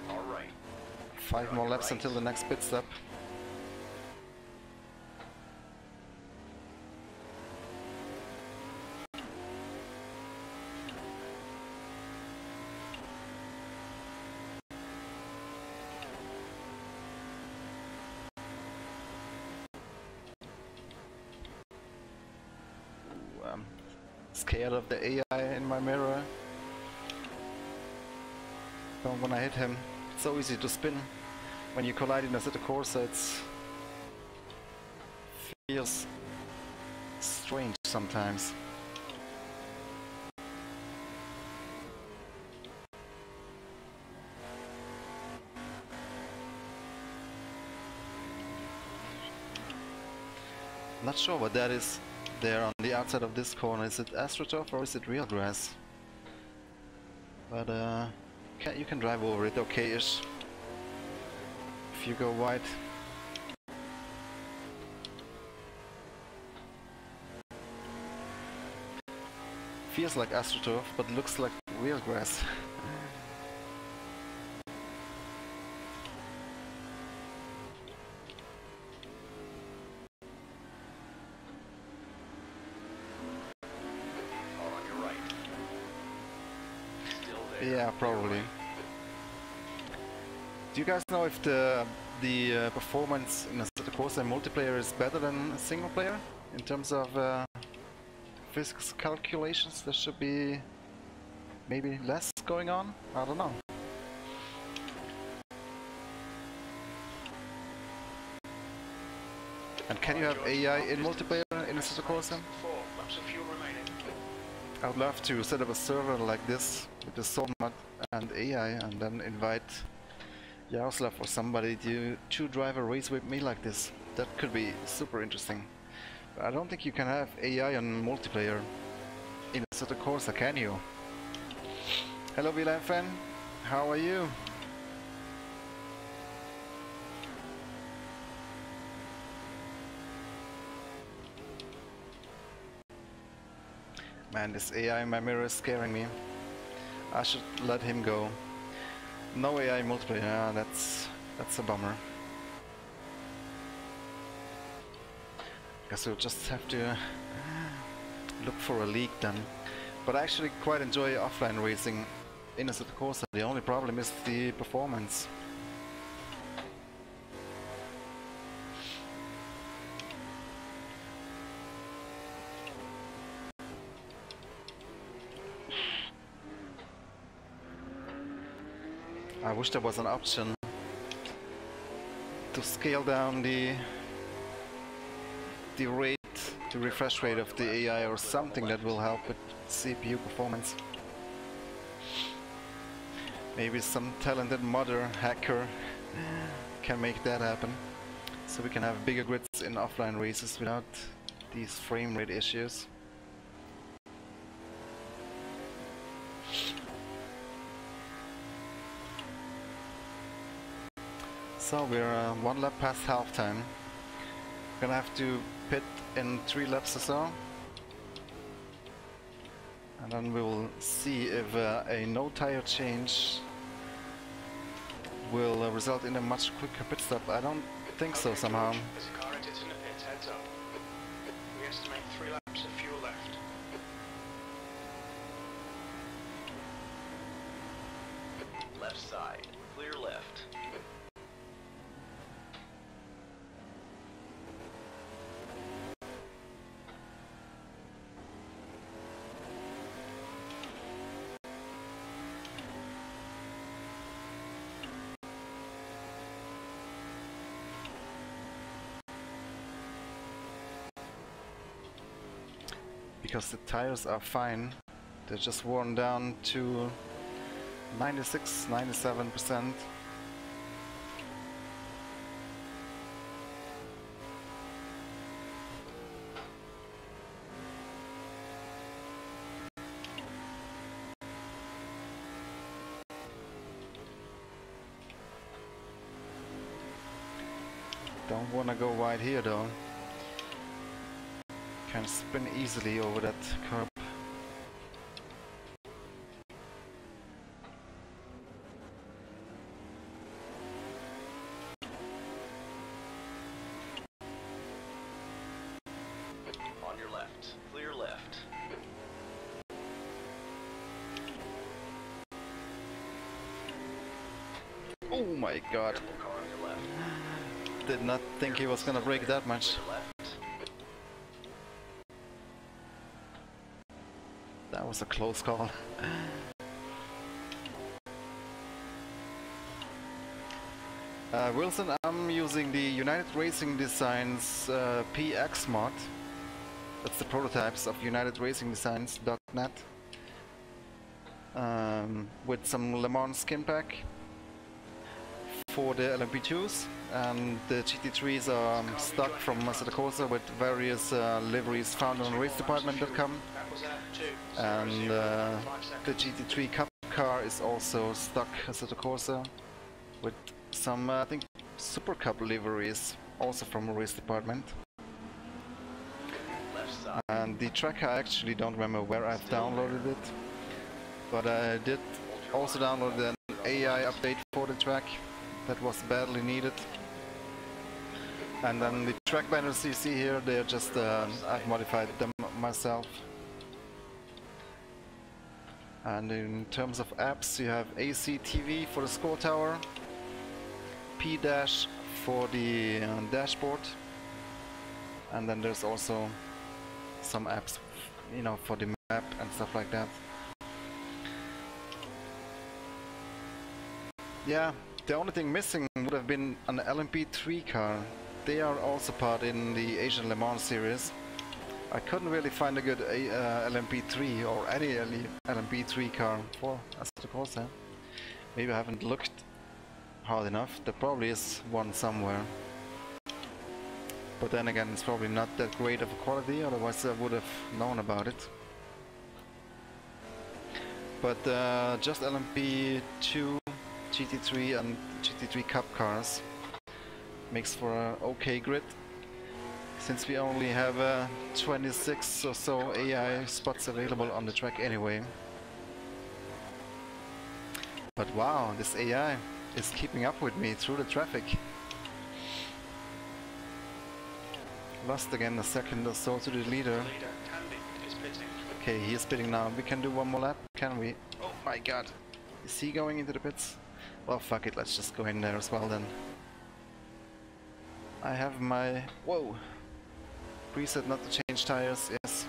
All right. 5 more laps until the next pit stop. Scared of the AI in my mirror. Don't wanna hit him. It's so easy to spin. When you collide in Assetto Corsa, it feels strange sometimes. Not sure what that is there on the outside of this corner. Is it AstroTurf or is it real grass? But you can drive over it okay-ish if you go wide. Feels like AstroTurf, but looks like real grass. Yeah, probably. Do you guys know if the performance in Assetto Corsa multiplayer is better than a single player in terms of physics calculations? There should be maybe less going on. I don't know. And can you have AI in multiplayer in Assetto Corsa? 4 laps of fuel remaining. I would love to set up a server like this with the Solmat and AI and then invite Jaroslav or somebody to drive a race with me like this. That could be super interesting. But I don't think you can have AI on multiplayer in Assetto Corsa, can you? Hello VLAN fan, how are you? Man, this AI in my mirror is scaring me. I should let him go. No AI multiplayer, yeah, that's a bummer. Guess we'll just have to look for a league then. But I actually quite enjoy offline racing in Assetto Corsa. The only problem is the performance. I wish there was an option to scale down the refresh rate of the AI or something that will help with CPU performance. Maybe some talented modder hacker can make that happen, so we can have bigger grids in offline races without these frame rate issues. So we're 1 lap past halftime. Gonna have to pit in 3 laps or so. And then we will see if a no tire change will result in a much quicker pit stop. I don't think so somehow. There's a car exits in the pit, heads up. We estimate 3 laps of fuel left. Left side, clear left. Because the tires are fine, they're just worn down to 96–97%. Don't wanna go wide here though. Can spin easily over that curb. On your left. Clear left. Oh my god. Careful, car on your left. Did not think he was gonna break that much. Clear left. That was a close call. Wilson, I'm using the United Racing Designs PX mod. That's the prototypes of United Racing Designs.net. With some Le Mans skin pack for the LMP2s, and the GT3s are stock from Assetto Corsa with various liveries found on racedepartment.com. And the GT3 Cup car is also stock Assetto Corsa with some, I think, Super Cup liveries also from a race department. And the track, I actually don't remember where I've downloaded it, but I did also download an AI update for the track that was badly needed. And then the track banners you see here, they're just, I've modified them myself. And in terms of apps, you have ACTV for the score tower, P- for the dashboard, and then there's also some apps, you know, for the map and stuff like that. Yeah, the only thing missing would have been an LMP3 car. They are also part in the Asian Le Mans series. I couldn't really find a good LMP3 or any LMP3 car for Assetto Corsa. Maybe I haven't looked hard enough. There probably is one somewhere. But then again, it's probably not that great of a quality, otherwise I would have known about it. But just LMP2, GT3 and GT3 Cup cars makes for an okay grid. Since we only have 26 or so AI spots available on the track anyway. But wow, this AI is keeping up with me through the traffic. Lost again a second or so to the leader. Okay, he is pitting now. We can do one more lap, can we? Oh my god. Is he going into the pits? Well, fuck it, let's just go in there as well then. I have my... whoa! Preset not to change tires, yes.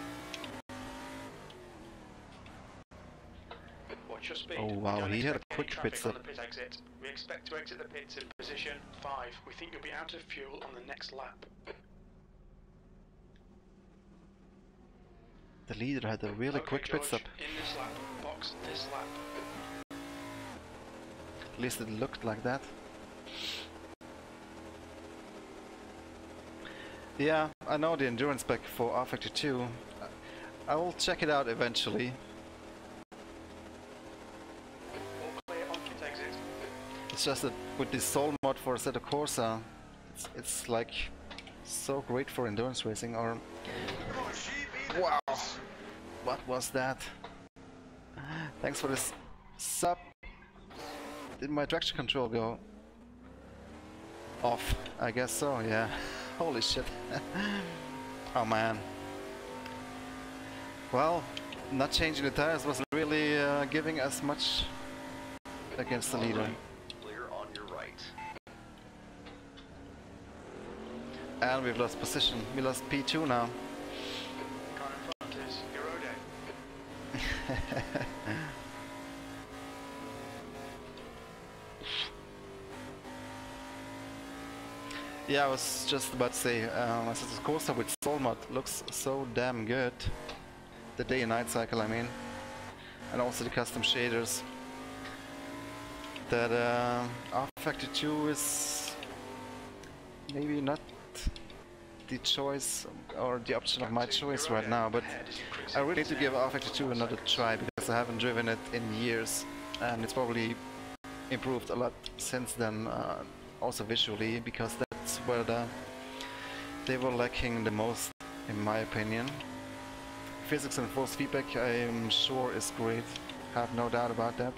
Watch your speed. Oh wow, he had a quick pit stop. We expect to exit the pits in position 5. We think you'll be out of fuel on the next lap. The leader had a really quick pit stop. In this lap, box this lap. At least it looked like that. Yeah, I know the endurance spec for R52. I will check it out eventually. All clear on pit exit. It's just that with this Soul mod for Assetto Corsa, it's like so great for endurance racing. Or wow, what was that? Thanks for this sub. Did my traction control go off? I guess so, yeah. Holy shit. Oh man. Well, not changing the tires wasn't really giving us much against the leader. Clear on your right. And we've lost position. We lost P2 now. Car in front is Hirode. Yeah, I was just about to say, Assetto Corsa with Soul mod looks so damn good. The day and night cycle, I mean. And also the custom shaders. That R52 is maybe not the choice or the option of my choice right now, but I really need to give R52 another try because I haven't driven it in years, and it's probably improved a lot since then, also visually, because that's but they were lacking the most, in my opinion. Physics and force feedback, I am sure, is great. Have no doubt about that.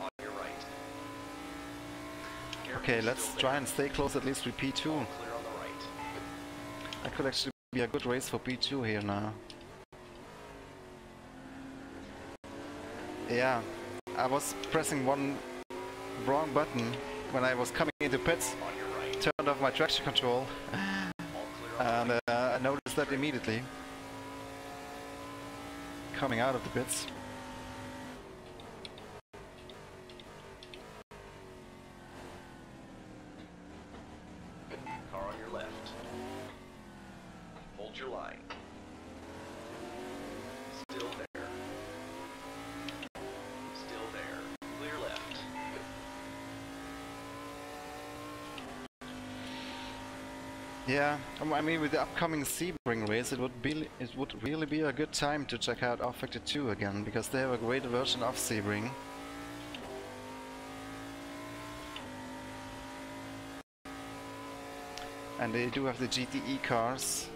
On your right. Okay, let's try and stay close at least with P2. Clear on the right. That could actually be a good race for P2 here now. Yeah, I was pressing one wrong button when I was coming into pits, On your right. turned off my traction control, All clear on the and I noticed that immediately. Coming out of the pits. Car on your left. Hold your line. Still there. Still there. Clear left. Yeah, I mean, with the upcoming Sebring race, it would really be a good time to check out R-Factor 2 again, because they have a great version of Sebring. And they do have the GTE cars.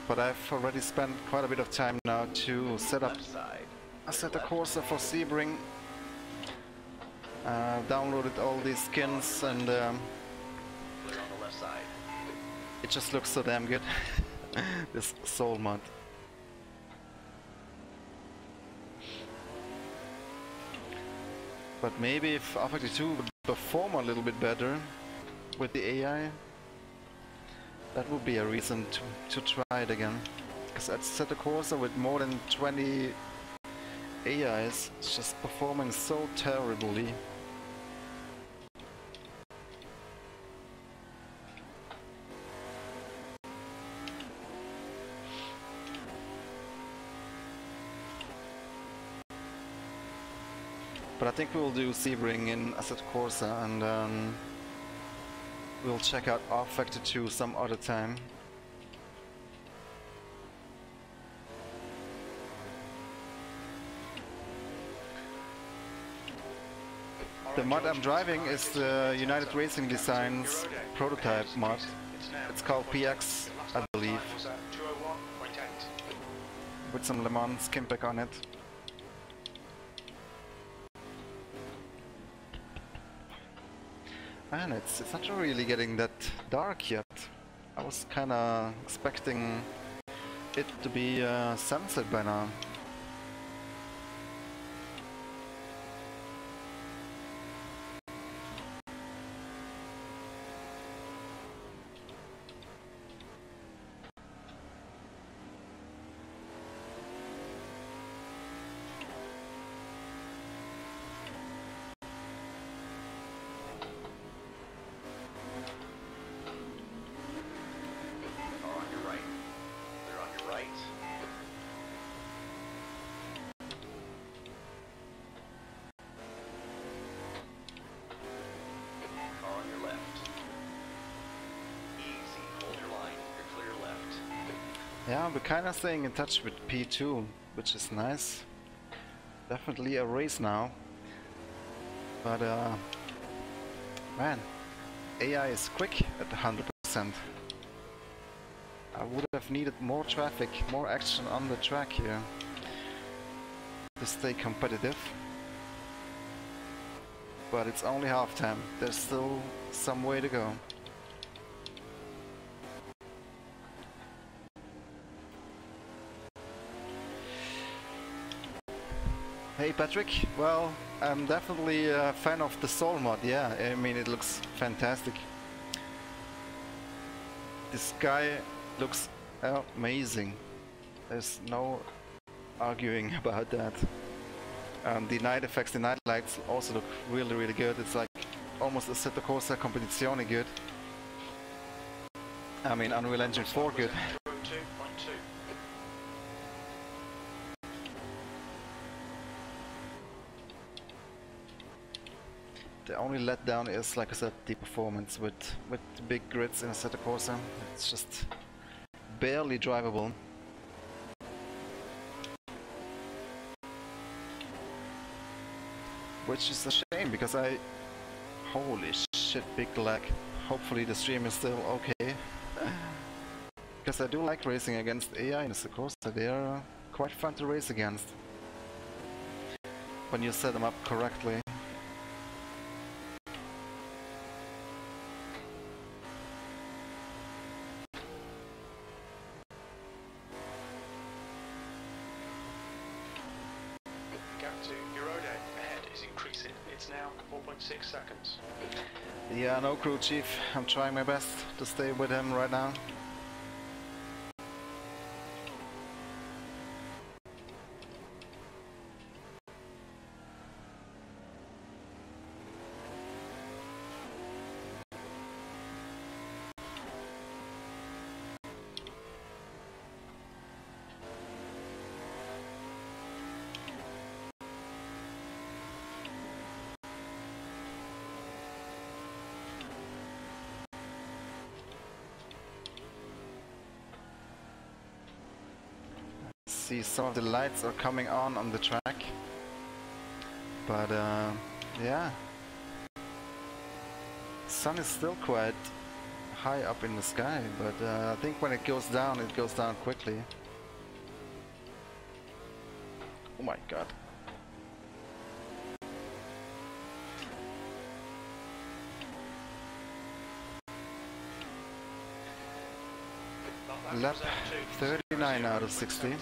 But I've already spent quite a bit of time now to set up Left side. Assetto Corsa for Sebring. Downloaded all these skins, and Clear on the left side. it just looks so damn good. This soul mod. But maybe if R-Factor 2 would perform a little bit better with the AI, that would be a reason to try it again. Because Assetto Corsa with more than 20 AIs is just performing so terribly. But I think we'll do Sebring in Assetto Corsa, and we'll check out R-Factor 2 some other time. The mod I'm driving is the United Racing Designs prototype mod. It's called PX, I believe, with some Le Mans skimpack on it. And it's not really getting that dark yet. I was kinda expecting it to be sunset by now. Car on your right. Clear on your right. Car on your left. Easy. Hold your line. You're clear left. Yeah, we're kinda staying in touch with P2, which is nice. Definitely a race now. But man, AI is quick at 100%. I would have needed more traffic, more action on the track here to stay competitive. But it's only halftime. There's still some way to go. Hey Patrick, well, I'm definitely a fan of the Soul mod, yeah, I mean it looks fantastic. This guy looks amazing, there's no arguing about that. The night effects, the night lights also look really good. It's like almost a Assetto Corsa Competizione good. I mean Unreal Engine 4 good. 202.2. The only letdown is, like I said, the performance with the big grids in Assetto Corsa. It's just barely drivable. Which is a shame, because holy shit, big lag. Hopefully the stream is still okay. Because I do like racing against AI in Assetto Corsa. They are quite fun to race against when you set them up correctly. Now 4.6 seconds. Yeah, no, crew chief. I'm trying my best to stay with him right now. See, some of the lights are coming on the track, but yeah, sun is still quite high up in the sky, but I think when it goes down quickly. Oh my god. Lap 39 out of 60.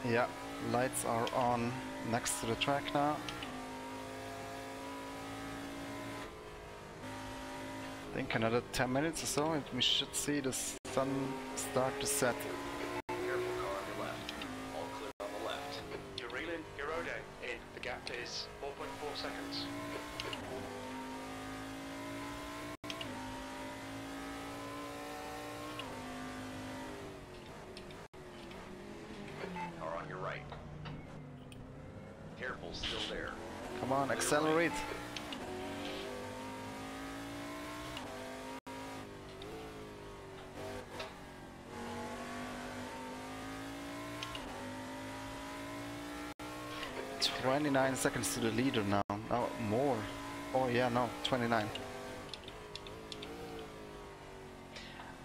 Yeah, lights are on next to the track now. I think another 10 minutes or so and we should see the sun start to set. Careful car on your left. All clear on the left. You're reeling your road in. The gap is 4.4 seconds. Car on your right. Careful, still there. Come on, accelerate. Right. 29 seconds to the leader now. Oh, more. Oh yeah, no, 29.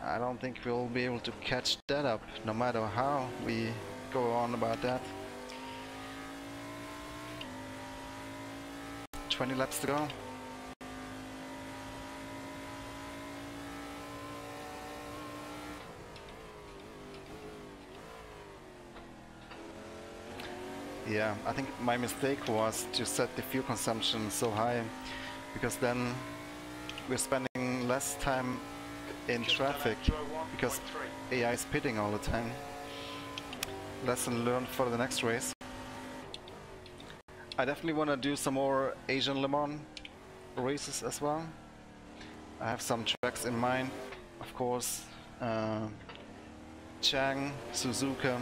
I don't think we'll be able to catch that up, no matter how we go on about that. 20 laps to go. Yeah, I think my mistake was to set the fuel consumption so high, because then we're spending less time in traffic because AI is pitting all the time. Lesson learned for the next race. I definitely want to do some more Asian Le Mans races as well. I have some tracks in mind, of course. Chang, Suzuka,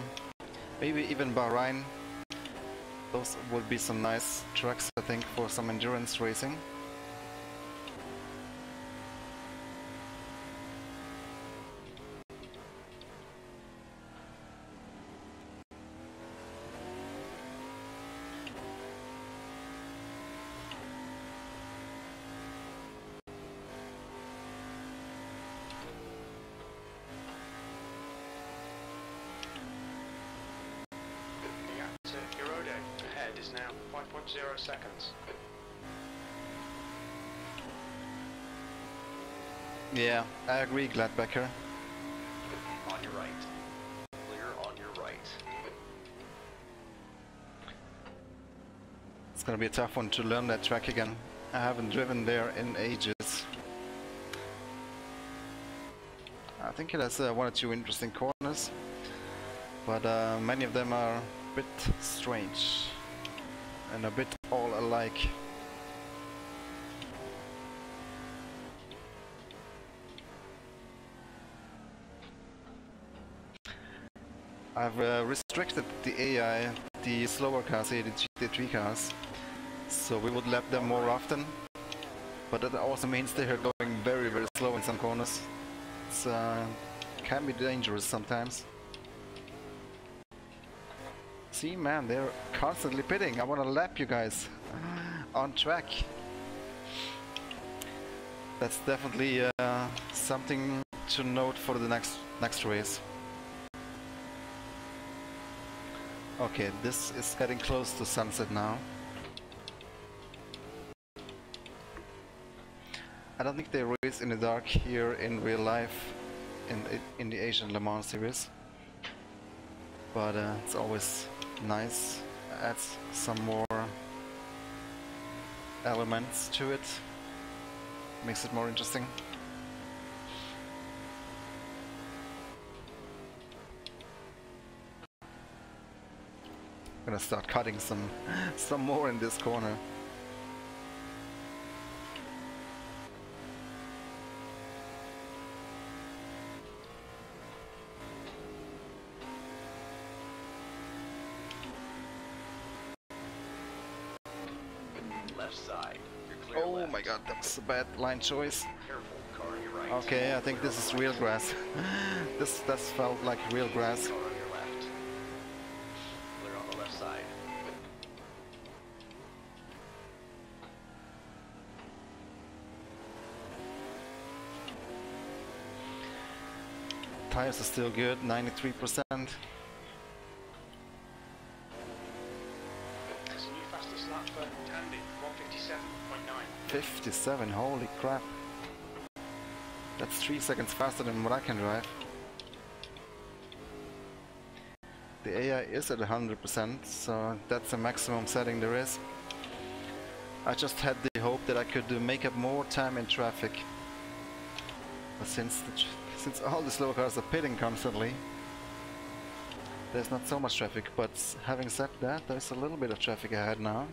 maybe even Bahrain. Those would be some nice tracks, I think, for some endurance racing. Is now 5.0 seconds. Yeah, I agree, Gladbecker. On your right. Clear on your right. gonna be a tough one to learn that track again. I haven't driven there in ages. I think it has one or two interesting corners, but many of them are a bit strange and a bit all alike. I've restricted the AI, the slower cars here, the GT3 cars, so we would lap them more often, but that also means they are going very, very slow in some corners. It's can be dangerous sometimes. See, man, they're constantly pitting. I want to lap you guys on track. That's definitely something to note for the next race. Okay, this is getting close to sunset now. I don't think they race in the dark here in real life in the Asian Le Mans series, but it's always nice. Adds some more elements to it, makes it more interesting. I'm gonna start cutting some more in this corner. Left side. You're clear. Oh left. my god, that was a bad line choice. Careful, car on your right. Okay, I think this is real grass. This felt like real grass. Car on your left. Clear on the left side. Tires are still good, 93%. That's a new fastest lap for Tandy, 157.9. 57, holy crap. That's 3 seconds faster than what I can drive. The AI is at 100%, so that's the maximum setting there is. I just had the hope that I could make up more time in traffic. But since all the slow cars are pitting constantly, there's not so much traffic. But having said that, there's a little bit of traffic ahead now.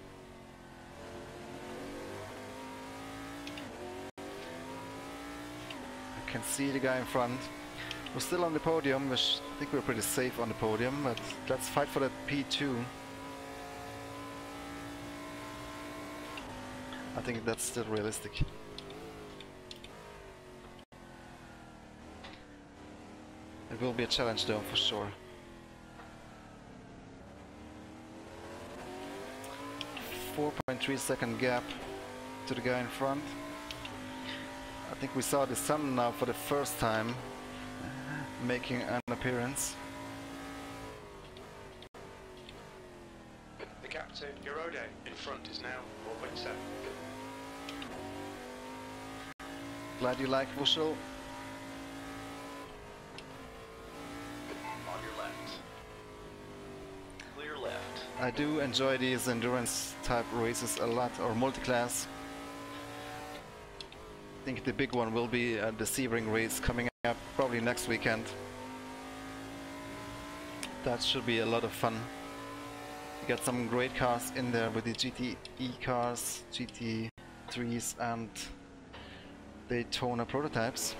I can see the guy in front. We're still on the podium, which I think we're pretty safe on the podium, but let's fight for that P2. I think that's still realistic. It will be a challenge though, for sure. .3 second gap to the guy in front. I think we saw the sun now for the first time making an appearance. The gap to Eurode in front is now 4.7. Glad you like Wushel. On your left. Clear left. I do enjoy these endurance type races a lot, or multi-class. I think the big one will be the Sebring race coming up probably next weekend. That should be a lot of fun. You got some great cars in there with the GTE cars, GT3s and Daytona prototypes.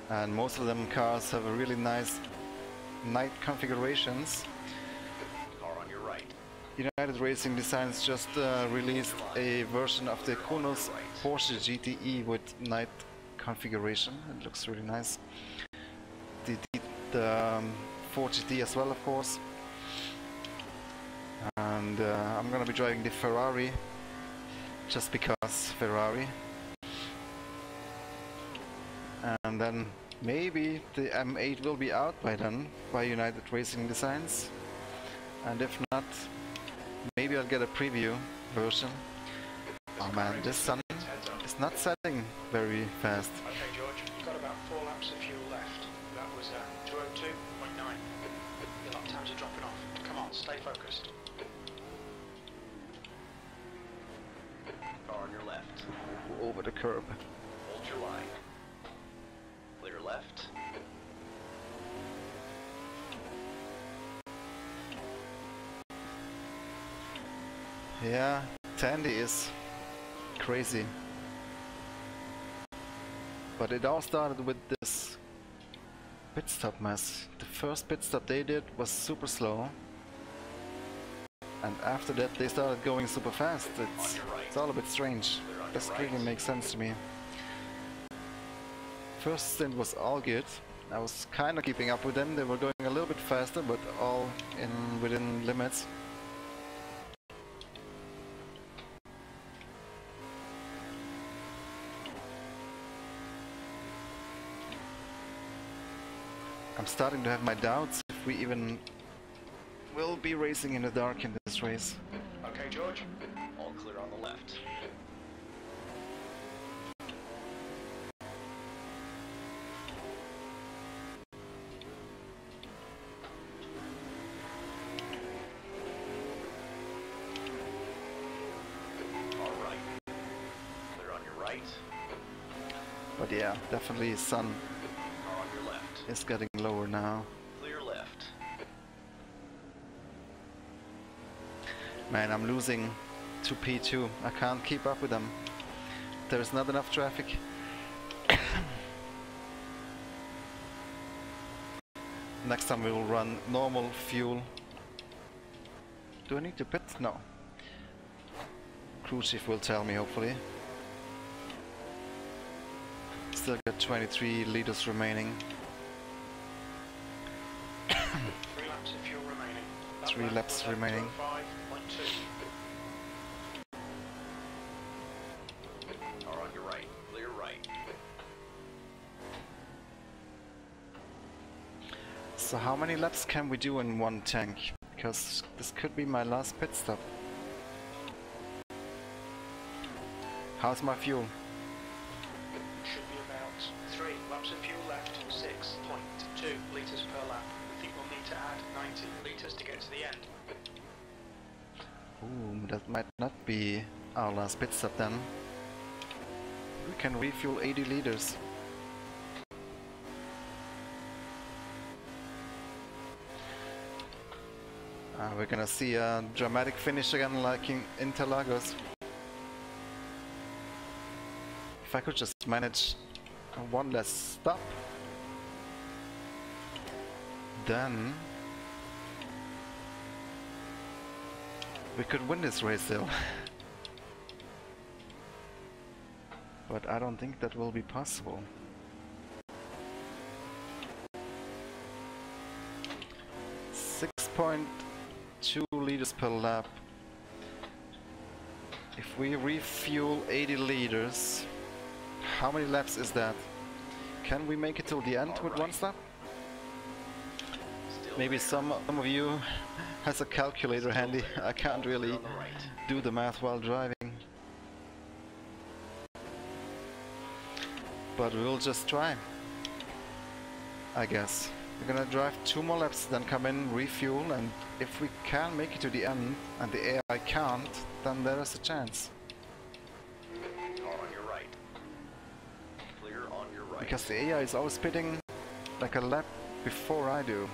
And most of them cars have a really nice night configurations. Car on your right. United Racing Designs just released a version of the Kronos Porsche GTE with night configuration. It looks really nice. The 4GT as well, of course. And I'm gonna be driving the Ferrari, just because Ferrari. And then maybe the M8 will be out by then, by United Racing Designs. And if not, maybe I'll get a preview version. Oh man, this sun is not setting very fast. Okay, George, you've got about 4 laps of fuel left. stay focused. Car on your left. Over the curb. Hold your line. Clear left. Yeah, Tandy is crazy. But it all started with this pit stop mess. The first pit stop they did was super slow. And after that they started going super fast. It's all a bit strange. Doesn't really make sense to me. First stint was all good. I was kinda keeping up with them. They were going a little bit faster, but all within limits. I'm starting to have my doubts if we even will be racing in the dark in this race. Okay, George. All clear on the left. All right. Clear on your right. But yeah, definitely sun Car on your left. is getting lower now. Clear left. Man, I'm losing to P2. I can't keep up with them. There's not enough traffic. Next time we will run normal fuel. Do I need to pit? No. Crew chief will tell me, hopefully. Still got 23 liters remaining. 3 laps of fuel remaining. That 3 lap laps will have remaining. 205.2. Car on your right. Clear right. So how many laps can we do in one tank? Because this could be my last pit stop. How's my fuel? Should be about 3 laps of fuel left, 6.2 litres per lap. We think we'll need to add 90 litres to get to the end. Ooh, that might not be our last pit stop then. We can refuel 80 liters. We're gonna see a dramatic finish again like in Interlagos. If I could just manage one less stop, then we could win this race still. But I don't think that will be possible. 6.2 liters per lap. If we refuel 80 liters, how many laps is that? Can we make it till the end with one stop? Maybe some of you has a calculator handy. I can't really do the math while driving. But we'll just try, I guess. We're gonna drive 2 more laps, then come in, refuel, and if we can make it to the end and the AI can't, then there is a chance. Car on your right. Clear on your right. Because the AI is always pitting like a lap before I do.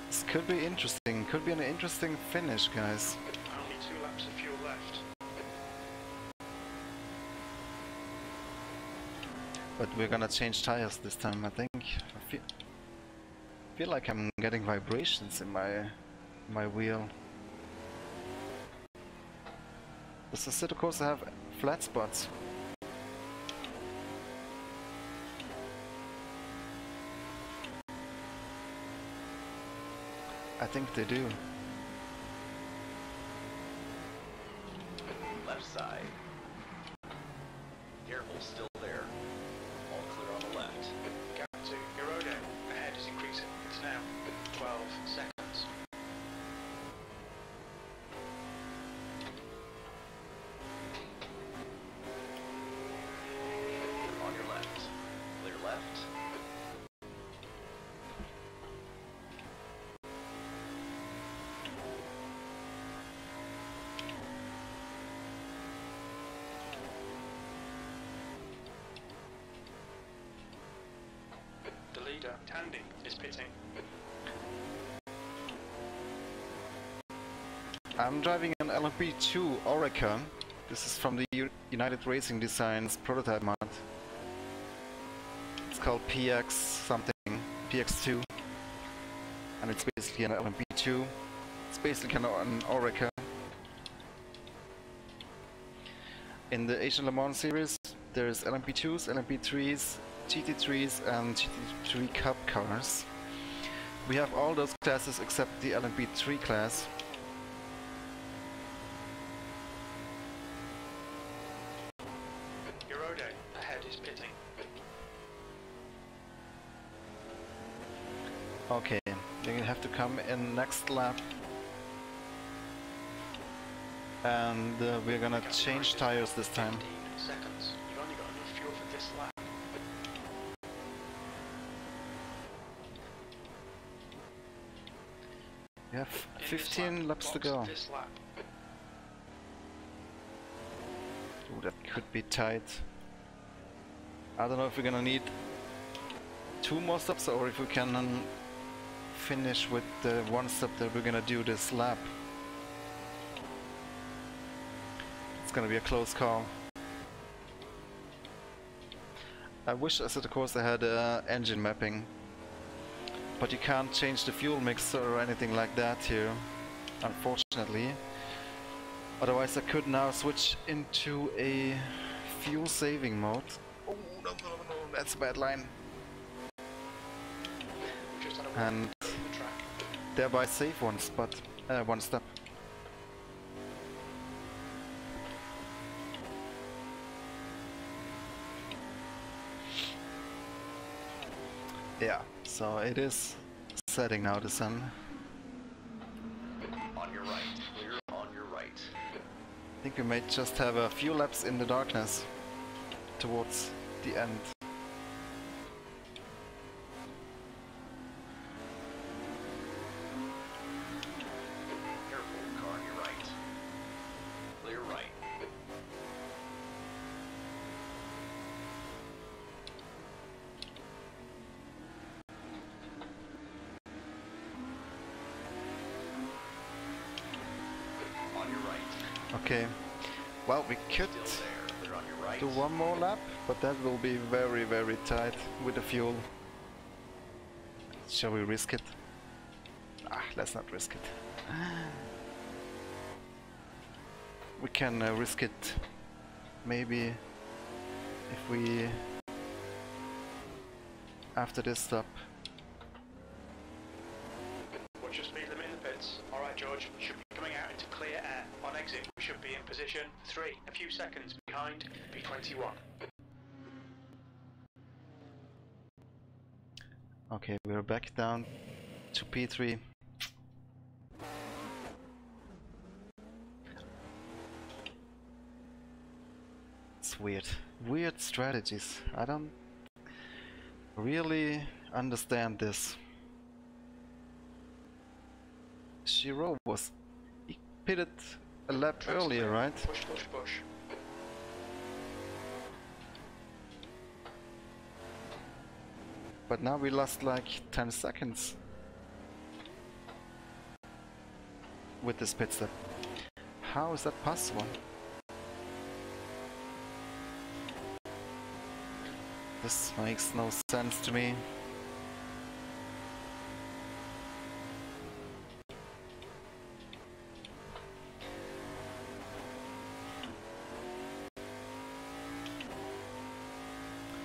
This could be interesting, could be an interesting finish, guys. Only 2 laps of fuel left. But we're gonna change tires this time, I think. I feel like I'm getting vibrations in my wheel. Does the Assetto Corsa have flat spots? I think they do. Left side. Careful, still there. All clear on the left. Gap to Hirode. Ahead is increasing. It's now 12 seconds. On your left. Clear left. leader. Tandy is pitting. I'm driving an LMP2 Orica. This is from the United Racing Designs prototype mod. It's called PX something, PX2. And it's basically an LMP2. It's basically kind of an Orica. In the Asian Le Mans series, there's LMP2s, LMP3s, GT3s and GT3 Cup cars. We have all those classes except the LMP3 class. Eurode ahead is pitting. Okay, they have to come in next lap. And we're gonna change tires this time. 15 seconds. You've only got enough fuel for this lap. We have 15 laps to go. This lap. Ooh, that could be tight. I don't know if we're gonna need 2 more stops or if we can finish with the 1 stop that we're gonna do this lap. It's gonna be a close call. I wish Assetto Corsa had engine mapping, but you can't change the fuel mix or anything like that here, unfortunately. Otherwise I could now switch into a fuel saving mode. Oh no, that's a bad line. And thereby save 1 spot, 1 stop. Yeah, so it is setting now, the sun. On your right. Clear on your right. I think we may just have a few laps in the darkness towards the end. Careful, car on your right. Clear right. On your right. Okay, well, we could Still there. Clear on your right. do 1 more lap, but that will be very, very tight with the fuel. Shall we risk it? Ah, let's not risk it. We can risk it maybe if we after this stop. Watch your speed limit in the pits. Alright George, should be coming out into clear air. On exit we should be in position 3, a few seconds behind P21. Okay, we're back down to P3. It's weird. Weird strategies. I don't really understand this. Shiro was... he pitted a lap earlier, right? Push, push, push. But now we lost like 10 seconds with this pit stop. How is that possible? This makes no sense to me.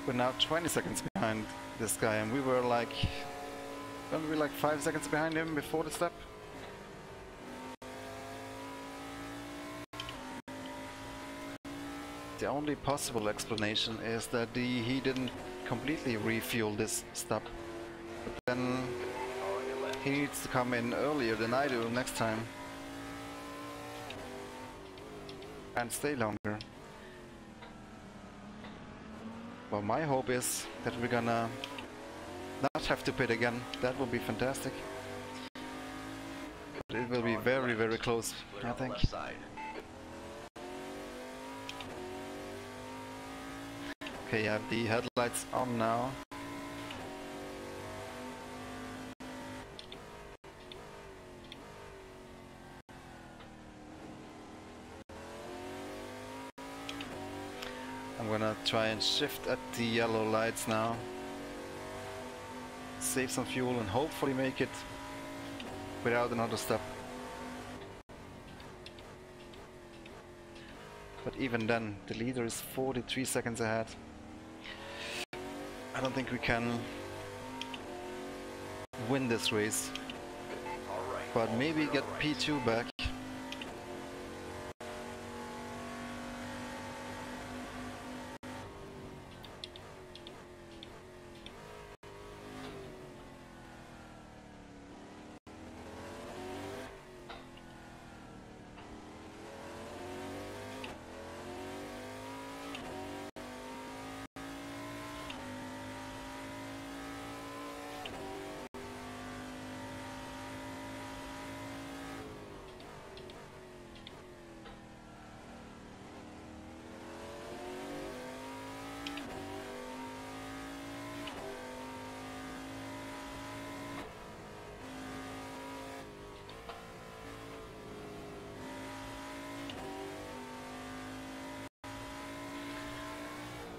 We're now 20 seconds behind this guy, and we were like, weren't we like 5 seconds behind him before the stop? The only possible explanation is that he didn't completely refuel this stop, but then he needs to come in earlier than I do next time and stay longer. Well, my hope is that we're gonna not have to pit again. That will be fantastic. But it will be very, very close, I think. Okay, I have the headlights on now. I'm gonna try and shift at the yellow lights now. Save some fuel and hopefully make it without another stop. But even then, the leader is 43 seconds ahead. I don't think we can win this race, but maybe get P2 back.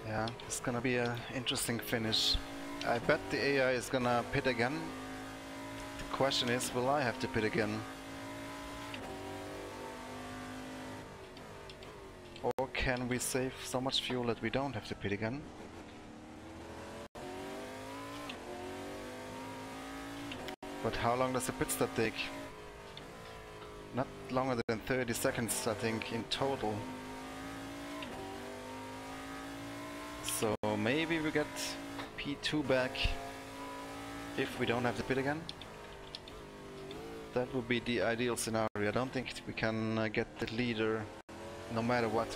Yeah, it's gonna be an interesting finish. I bet the AI is gonna pit again. The question is, will I have to pit again? Or can we save so much fuel that we don't have to pit again? But how long does the pit stop take? Not longer than 30 seconds, I think, in total. So maybe we get P2 back if we don't have to pit again. That would be the ideal scenario. I don't think we can get the leader no matter what.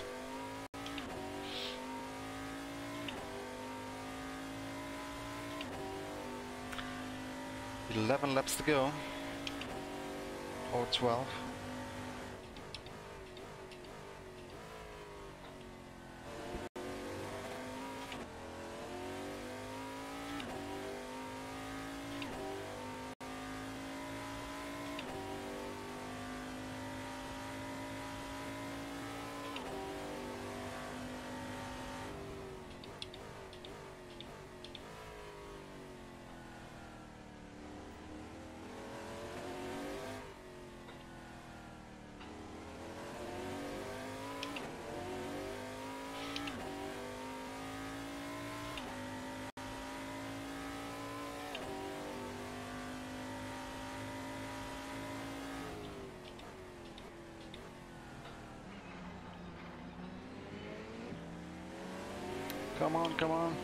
11 laps to go, or 12. Come on, come on.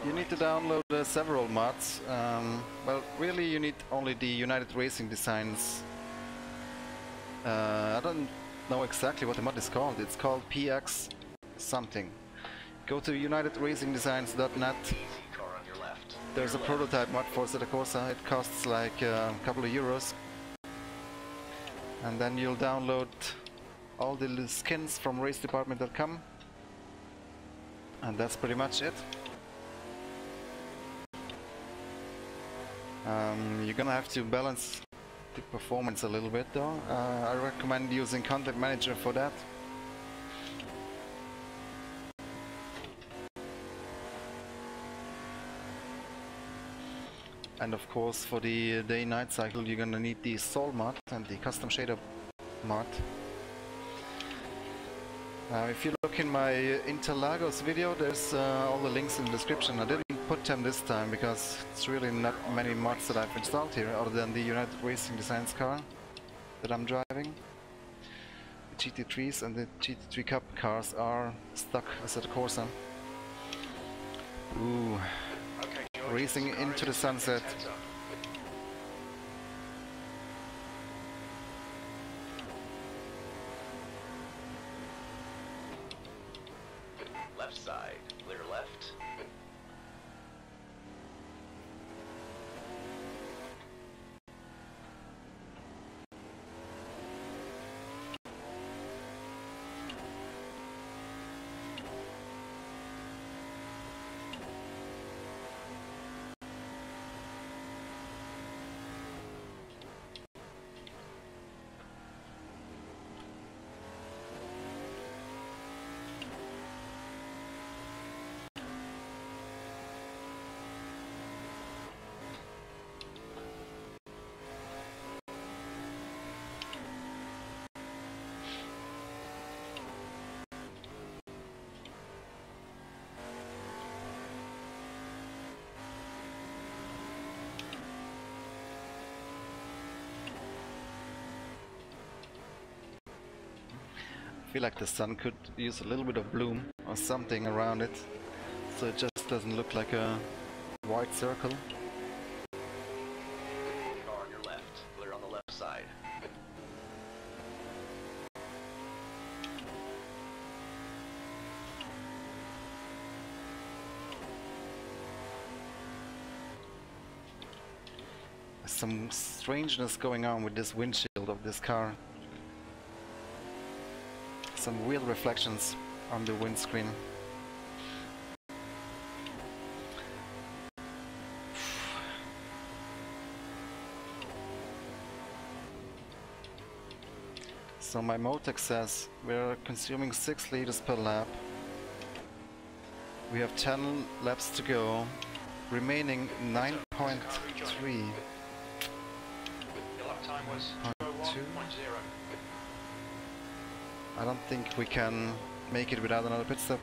You need to download several mods. Well, really you need only the United Racing Designs. I don't know exactly what the mod is called. It's called PX something. Go to unitedracingdesigns.net. There's a prototype mod for Assetto Corsa. It costs like a couple of euros. And then you'll download all the skins from racedepartment.com, and that's pretty much it. You're gonna have to balance the performance a little bit though. I recommend using Content Manager for that. And of course for the day-night cycle you're gonna need the Sol mod and the custom shader mod. If you look in my Interlagos video, there's all the links in the description. I didn't put them this time because it's really not many mods that I've installed here other than the United Racing Designs car that I'm driving. The GT3s and the GT3 Cup cars are stuck Assetto Corsa. Ooh, Okay, George, racing into the sunset. heads up. Left side, clear left. feel like the sun could use a little bit of bloom or something around it, so it just doesn't look like a white circle. Car on your left. Clear on the left side. There's some strangeness going on with this windshield of this car. Some weird reflections on the windscreen. So my Motex says we're consuming 6 liters per lap. We have 10 laps to go, remaining 9.3. Your lap time was 2:01.0. I don't think we can make it without another pit stop.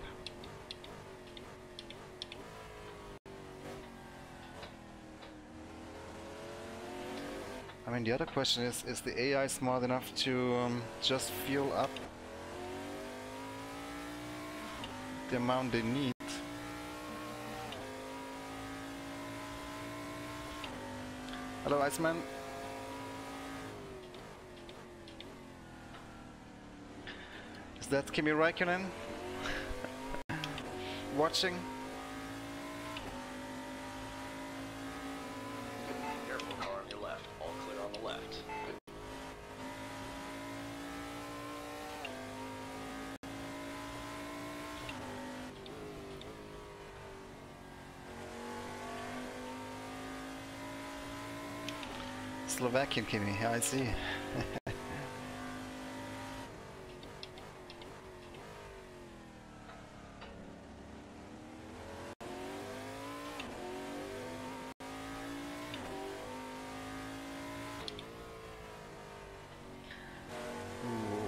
I mean, the other question is the AI smart enough to just fuel up the amount they need? Hello, Iceman. Is that Kimi Räikkönen watching? Careful, car on your left. All clear on the left. Slovakian Kimi, yeah, I see.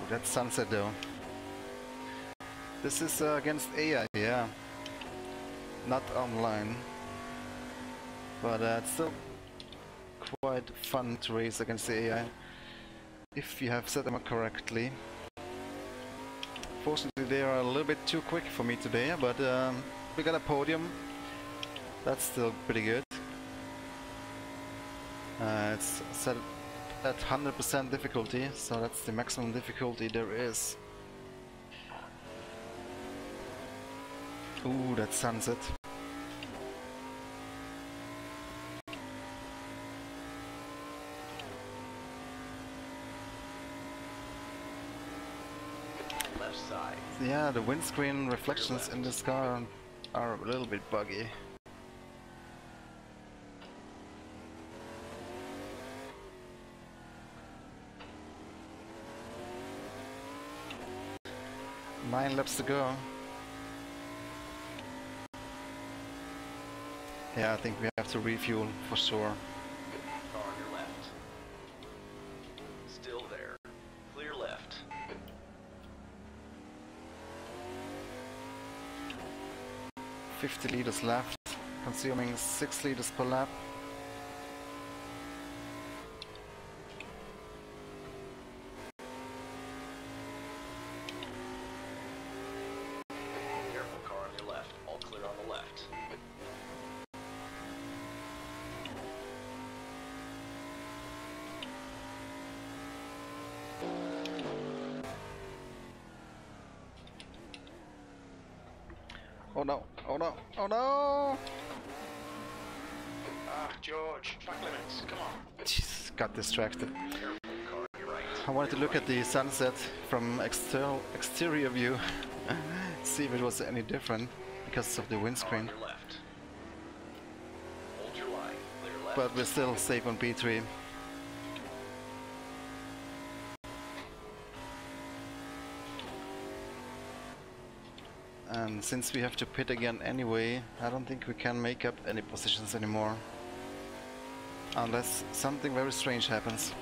That sunset though. This is against AI, yeah. Not online. But it's still quite fun to race against the AI. If you have set them up correctly. Fortunately they are a little bit too quick for me today, but we got a podium. That's still pretty good. It's set at 100% difficulty, so that's the maximum difficulty there is. Ooh, that sunset. Left side. Yeah, the windscreen reflections in this car are a little bit buggy. Nine laps to go. Yeah, I think we have to refuel for sure. Car on your left. Still there. Clear left. 50 liters left, consuming 6 liters per lap. Careful, car on your left. All clear on the left. Oh no, oh no, oh no! Ah, George, track limits, come on. Jeez, got distracted. Careful, car on your right. I wanted to look at the sunset from exterior view, see if it was any different because of the Car on windscreen. your left. Hold your line. Clear left. But we're still safe on P3. And since we have to pit again anyway, I don't think we can make up any positions anymore. Unless something very strange happens.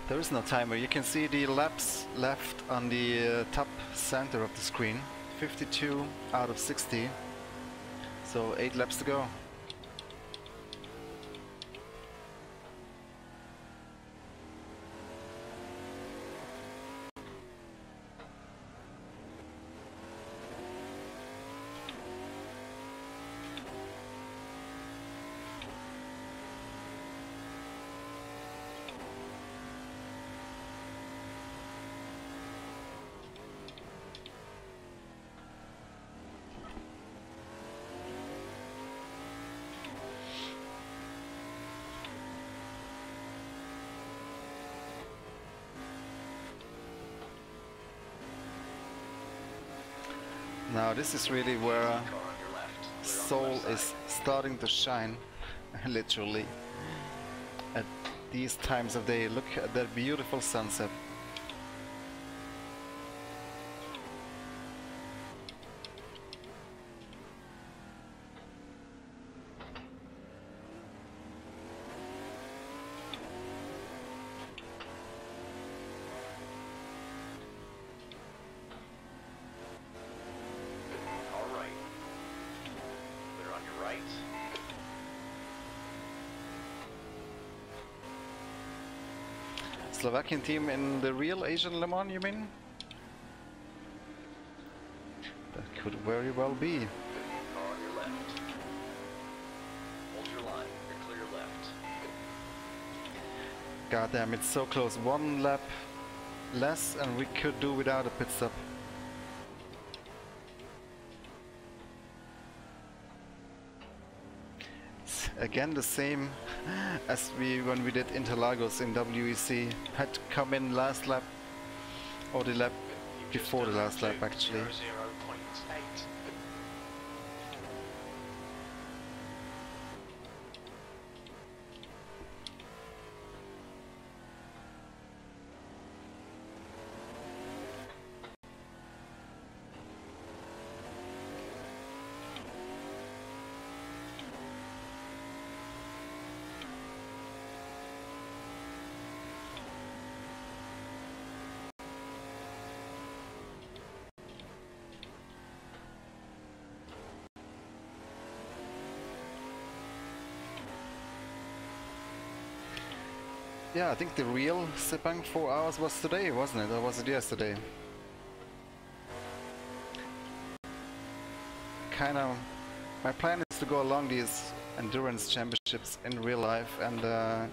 There is no timer. You can see the laps left on the top center of the screen. 52 out of 60. So 8 laps to go. Now this is really where Soul is starting to shine, literally, at these times of day. Look at that beautiful sunset. Slovakian team in the real Asian Le Mans, you mean? That could very well be. Car on your left. Hold your line. You're clear left. God damn, it's so close. One lap less and we could do without a pit stop. Again the same as when we did Interlagos in WEC. Had to come in last lap, or the lap before the last lap actually. 0.8. Yeah, I think the real Sepang 4 hours was today, wasn't it? Or was it yesterday? Kinda, my plan is to go along these endurance championships in real life and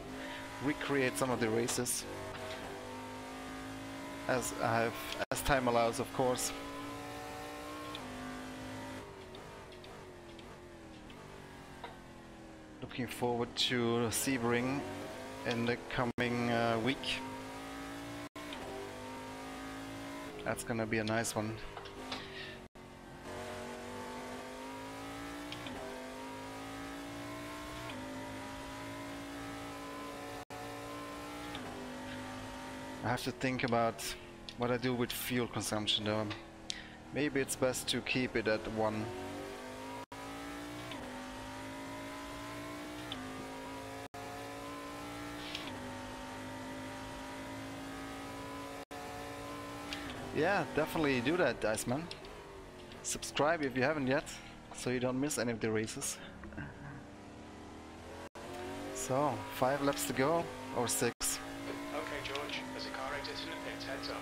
recreate some of the races. As time allows, of course. Looking forward to Sebring in the coming week. That's gonna be a nice one. I have to think about what I do with fuel consumption though. Maybe it's best to keep it at 1. Yeah, definitely do that, Iceman. Subscribe if you haven't yet, so you don't miss any of the races. So, 5 laps to go, or 6. Okay, George, as the car exits in the pit, heads up.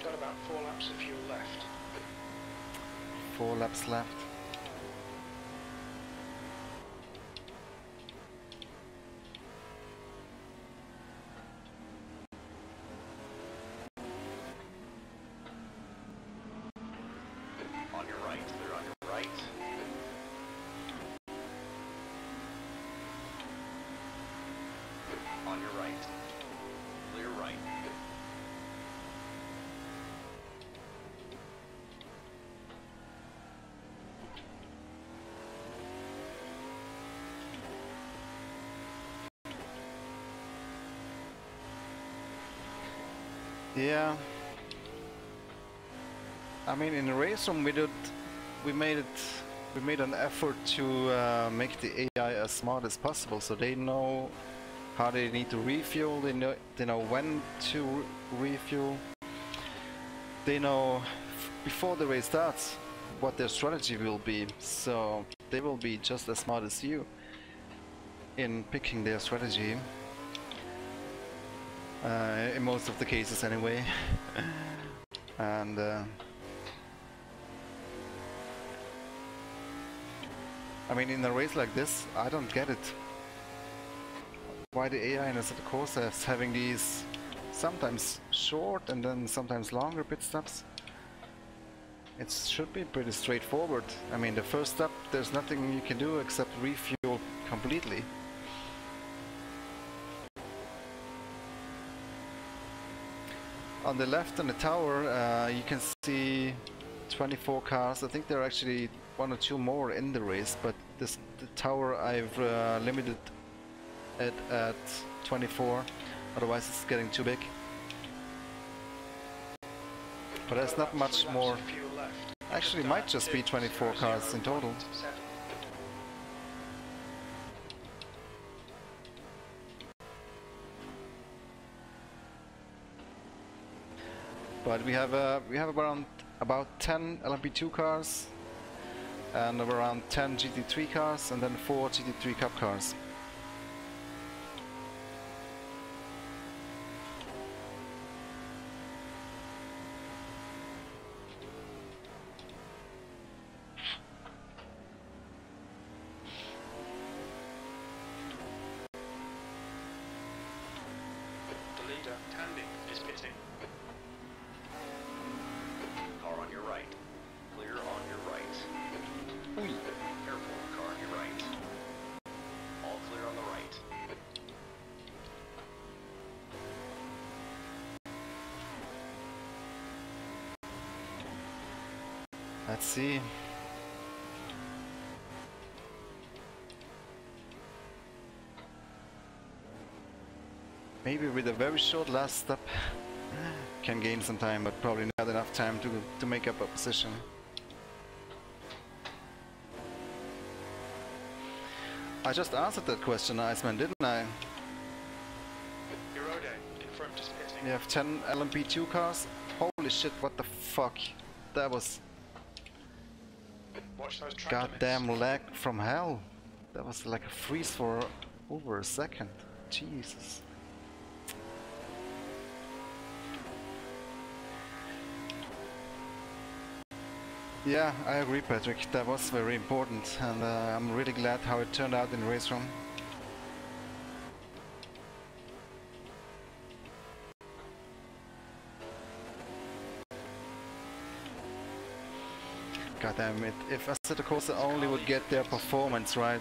Got about 4 laps of fuel left. 4 laps left. On your right. Clear on your right. On your right. Clear right. Yeah. I mean, in the race room we made an effort to make the AI as smart as possible, so they know how they need to refuel, they know when to refuel, they know before the race starts what their strategy will be, so they will be just as smart as you in picking their strategy, in most of the cases anyway. And I mean, in a race like this, I don't get it. Why the AI in Assetto Corsa is having these sometimes short and then sometimes longer pit stops. It should be pretty straightforward. I mean, the first stop, there's nothing you can do except refuel completely. On the left on the tower, you can see 24 cars. I think there are actually 1 or 2 more in the race, but the tower I've limited it at 24, otherwise it's getting too big. But there's not much more. Actually, might just be 24 cars in total. But we have around about 10 LMP2 cars and around 10 GT3 cars and then 4 GT3 Cup cars. Let's see. Maybe with a very short last stop can gain some time, but probably not enough time to make up a position. I just answered that question, Iceman, didn't I? You have 10 LMP2 cars? Holy shit, what the fuck? That was goddamn lag from hell. That was like a freeze for over a second. Jesus. Yeah, I agree, Patrick. That was very important, and I'm really glad how it turned out in race room. God damn it, if Assetto Corsa only would get their performance right.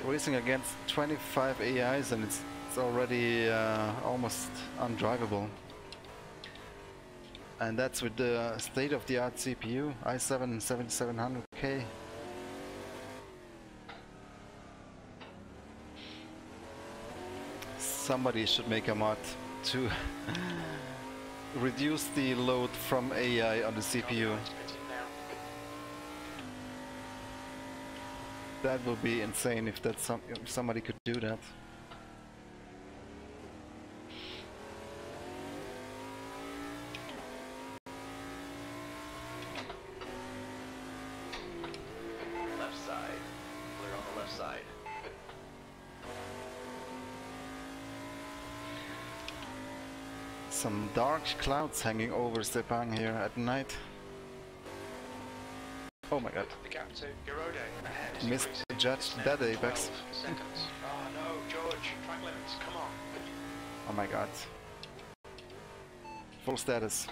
Racing against 25 AIs and it's already almost undrivable. And that's with the state-of-the-art CPU, i7 7700K. Somebody should make a mod to reduce the load from AI on the CPU. That would be insane if that's if somebody could do that. Left side. Clear on the left side. Some dark clouds hanging over Sepang here at night. Oh my god. The gap to Gerode ahead. Misjudged that apex. Seconds. Oh no, George. Track limits, come on. Oh my god. Full status.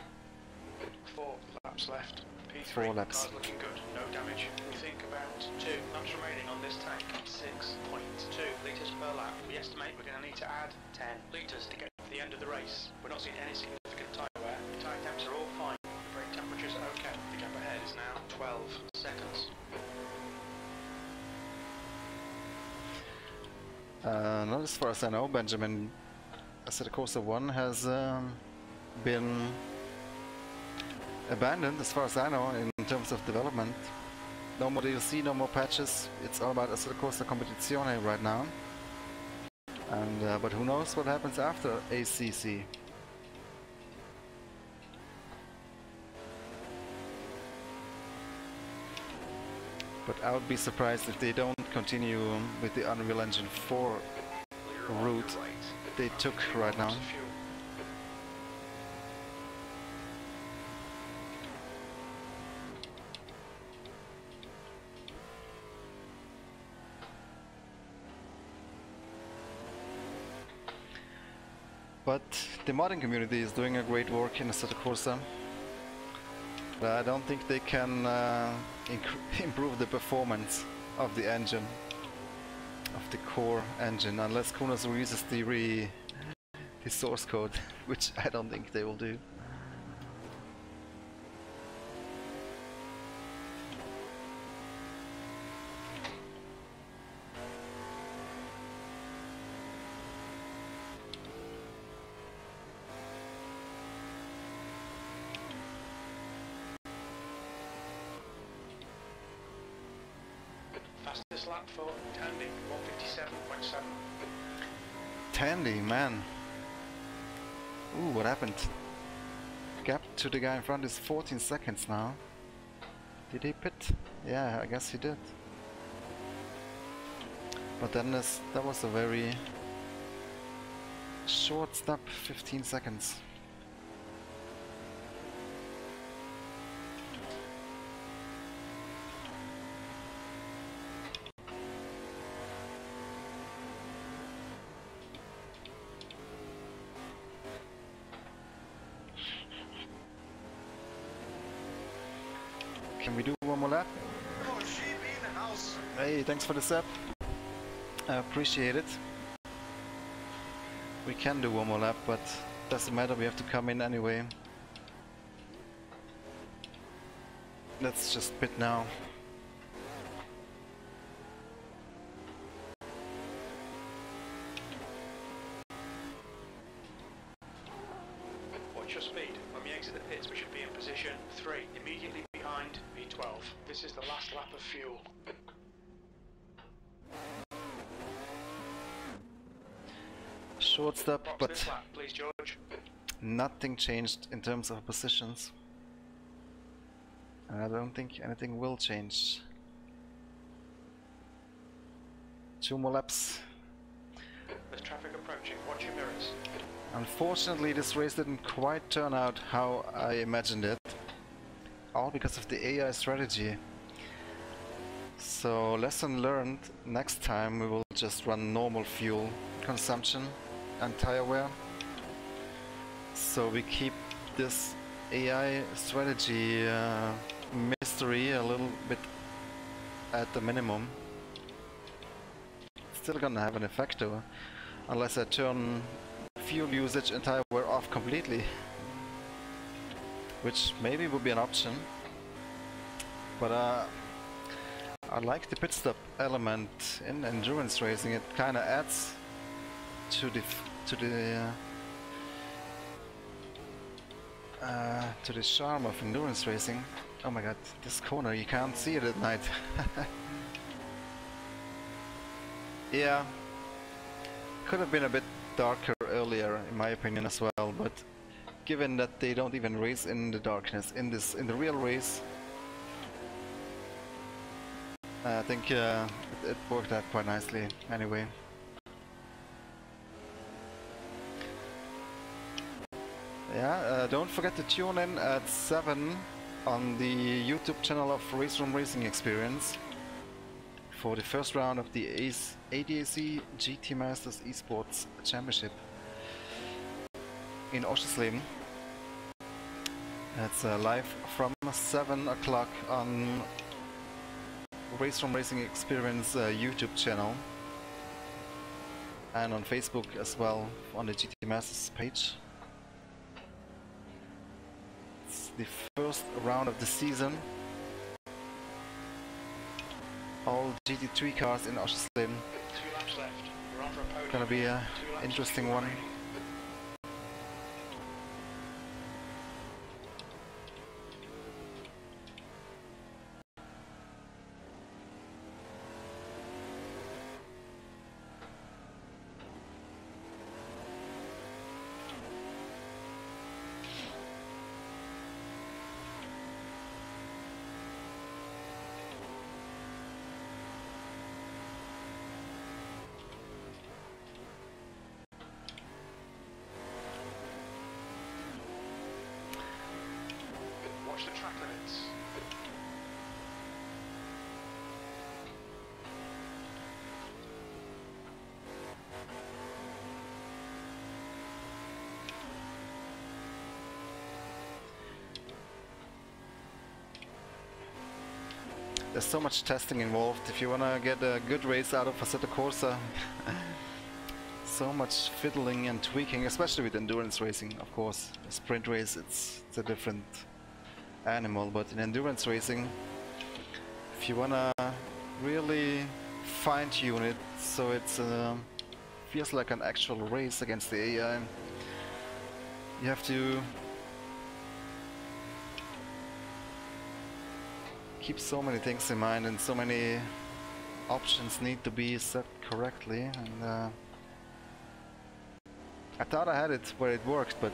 4 laps left. P3. 4 laps. Car's looking good. No damage. We think about 2 laps remaining on this tank. 6.2 litres per lap. We estimate we're going to need to add 10 litres to get to the end of the race. We're not seeing any significant tyre wear. The tyre temps are all fine. The brake temperatures are okay. The gap ahead is now 12 seconds. Not as far as I know, Benjamin. Assetto Corsa 1 has been abandoned, as far as I know, in terms of development. No more DLC, no more patches. It's all about Assetto Corsa Competizione right now. And but who knows what happens after ACC? But I would be surprised if they don't continue with the Unreal Engine 4 route they took right now. But the modding community is doing a great work in Assetto Corsa. But I don't think they can improve the performance of the engine, of the core engine, unless Kunos releases the source code, which I don't think they will do. Fastest lap for Tandy, 157.7. Tandy, man. Ooh, what happened? Gap to the guy in front is 14 seconds now. Did he pit? Yeah, I guess he did. But then that was a very short stop, 15 seconds. Can we do one more lap? Hey, thanks for the sub. I appreciate it. We can do one more lap, but doesn't matter, we have to come in anyway. Let's just pit now. Watch your speed. When we exit the pits, we should be in position 3, immediately behind V12. This is the last lap of fuel. Short stop, but lap, please, George. Nothing changed in terms of positions. And I don't think anything will change. 2 more laps. There's traffic approaching. Watch your mirrors. Unfortunately, this race didn't quite turn out how I imagined it. All because of the AI strategy. So, lesson learned, next time we will just run normal fuel consumption and tire wear. So we keep this AI strategy mystery a little bit at the minimum. Still gonna have an effect though, unless I turn fuel usage and tire wear off completely, which maybe would be an option. But I like the pit stop element in endurance racing. It kind of adds to the charm of endurance racing. Oh my god, this corner, you can't see it at night. Yeah, could have been a bit darker earlier in my opinion as well, but given that they don't even race in the darkness in the real race, I think it worked out quite nicely anyway. Yeah, don't forget to tune in at 7 on the YouTube channel of Racing Experience for the first round of the ADAC GT Masters Esports Championship in Oschersleben. It's live from 7 o'clock on Racing Experience YouTube channel and on Facebook as well on the GT Masters page. It's the first round of the season. All GT3 cars in Oschersleben. 2 laps left. We're on for a podium. Gonna be an interesting one. Watch the track limits. There's so much testing involved if you wanna get a good race out of Assetto Corsa. So much fiddling and tweaking, especially with endurance racing, of course. A sprint race, it's a different animal, but in endurance racing, if you wanna really fine-tune it so it feels like an actual race against the AI, you have to keep so many things in mind, and so many options need to be set correctly. And I thought I had it where it worked, but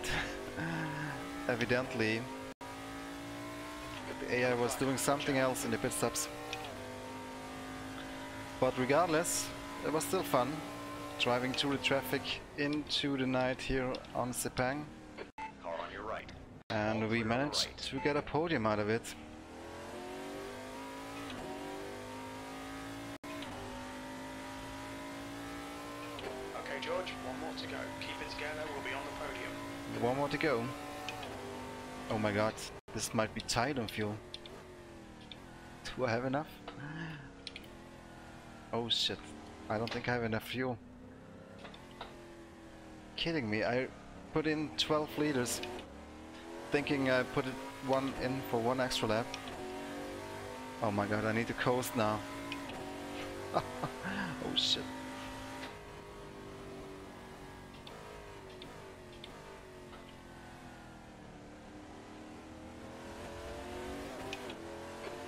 evidently the AI was doing something else in the pit stops. But regardless, it was still fun driving through the traffic into the night here on Sepang. Car on your right. And we managed to get a podium out of it. Okay, George, one more to go. Keep it together, we'll be on the podium. One more to go. Oh my god, this might be tight on fuel. Do I have enough? Oh shit, I don't think I have enough fuel. Kidding me, I put in 12 liters thinking I put one in for one extra lap. Oh my god, I need to coast now. Oh shit.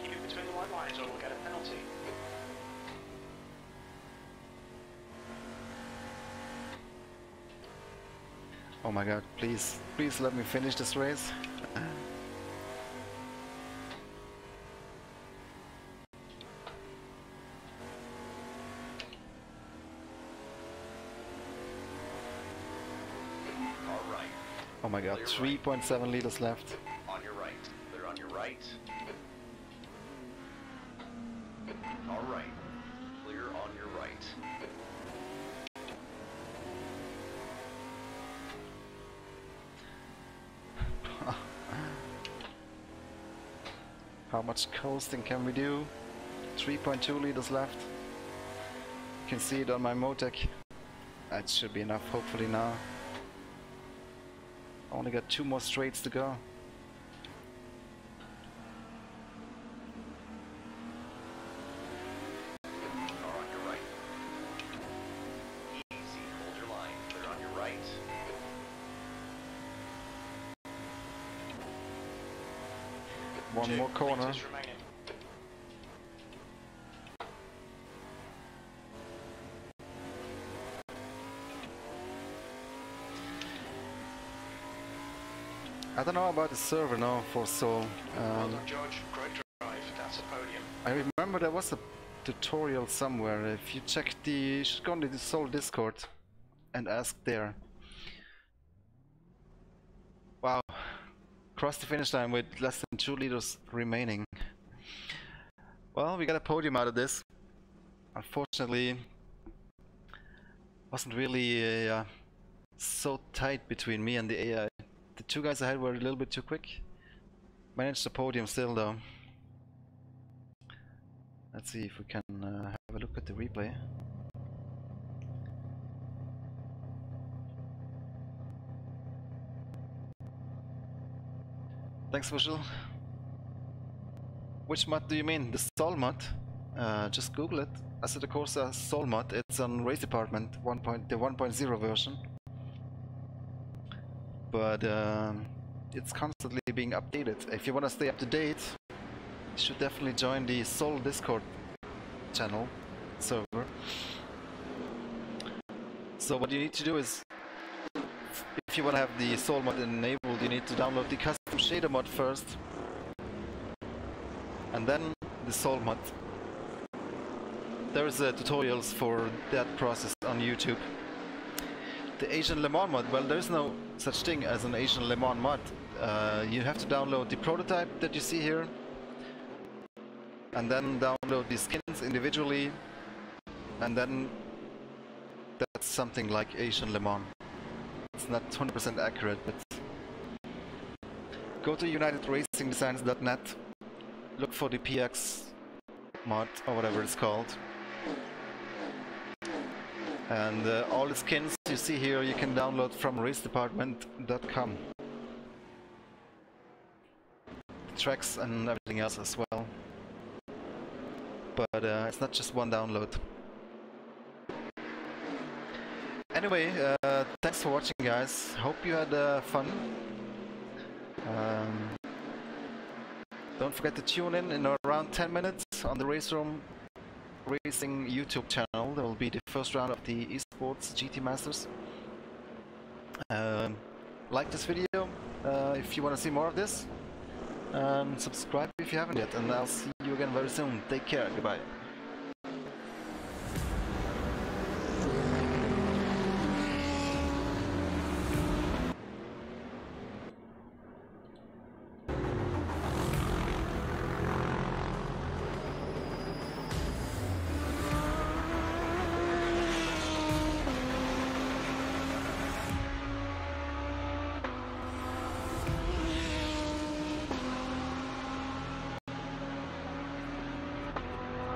Keep it between the white lines or we'll get a penalty. Oh my god, please, please let me finish this race. Alright. Oh my god, 3.7 liters left. On your right. Clear on your right. Alright. Clear on your right. How much coasting can we do? 3.2 liters left. You can see it on my Motec. That should be enough, hopefully now. I only got 2 more straights to go. Car on your right. Easy. Hold your line. Clear on your right. One more corner. Meters remaining. I don't know about the server now for Seoul. Well done, George. Great drive. That's a podium. I remember there was a tutorial somewhere. If you check you should go on the Seoul Discord and ask there. Wow. Crossed the finish line with less than 2 liters remaining. Well, we got a podium out of this. Unfortunately, wasn't really so tight between me and the AI. The 2 guys ahead were a little bit too quick. Managed the podium still though. Let's see if we can have a look at the replay. Thanks, Visual. Which mod do you mean? The Sol mod? Just Google it. Assetto Corsa Sol mod. It's on Race Department the 1.0 version. But it's constantly being updated. If you want to stay up to date, you should definitely join the Sol Discord channel server. So what you need to do is, if you want to have the Sol mod enabled, you need to download the custom shader mod first, and then the Sol mod. There is tutorials for that process on YouTube. The Asian Le Mans mod, well, there is no such thing as an Asian Le Mans mod. You have to download the prototype that you see here, and then download the skins individually, and then that's something like Asian Le Mans. It's not 100% accurate, but go to unitedracingdesigns.net, look for the PX mod or whatever it's called, and all the skins you see here you can download from racedepartment.com. Tracks and everything else as well, but it's not just one download. Anyway, thanks for watching, guys. Hope you had fun. Don't forget to tune in around 10 minutes on the Race Room Racing YouTube channel. There will be the first round of the Esports GT Masters. Like this video if you want to see more of this. Subscribe if you haven't yet, and I'll see you again very soon. Take care. Goodbye.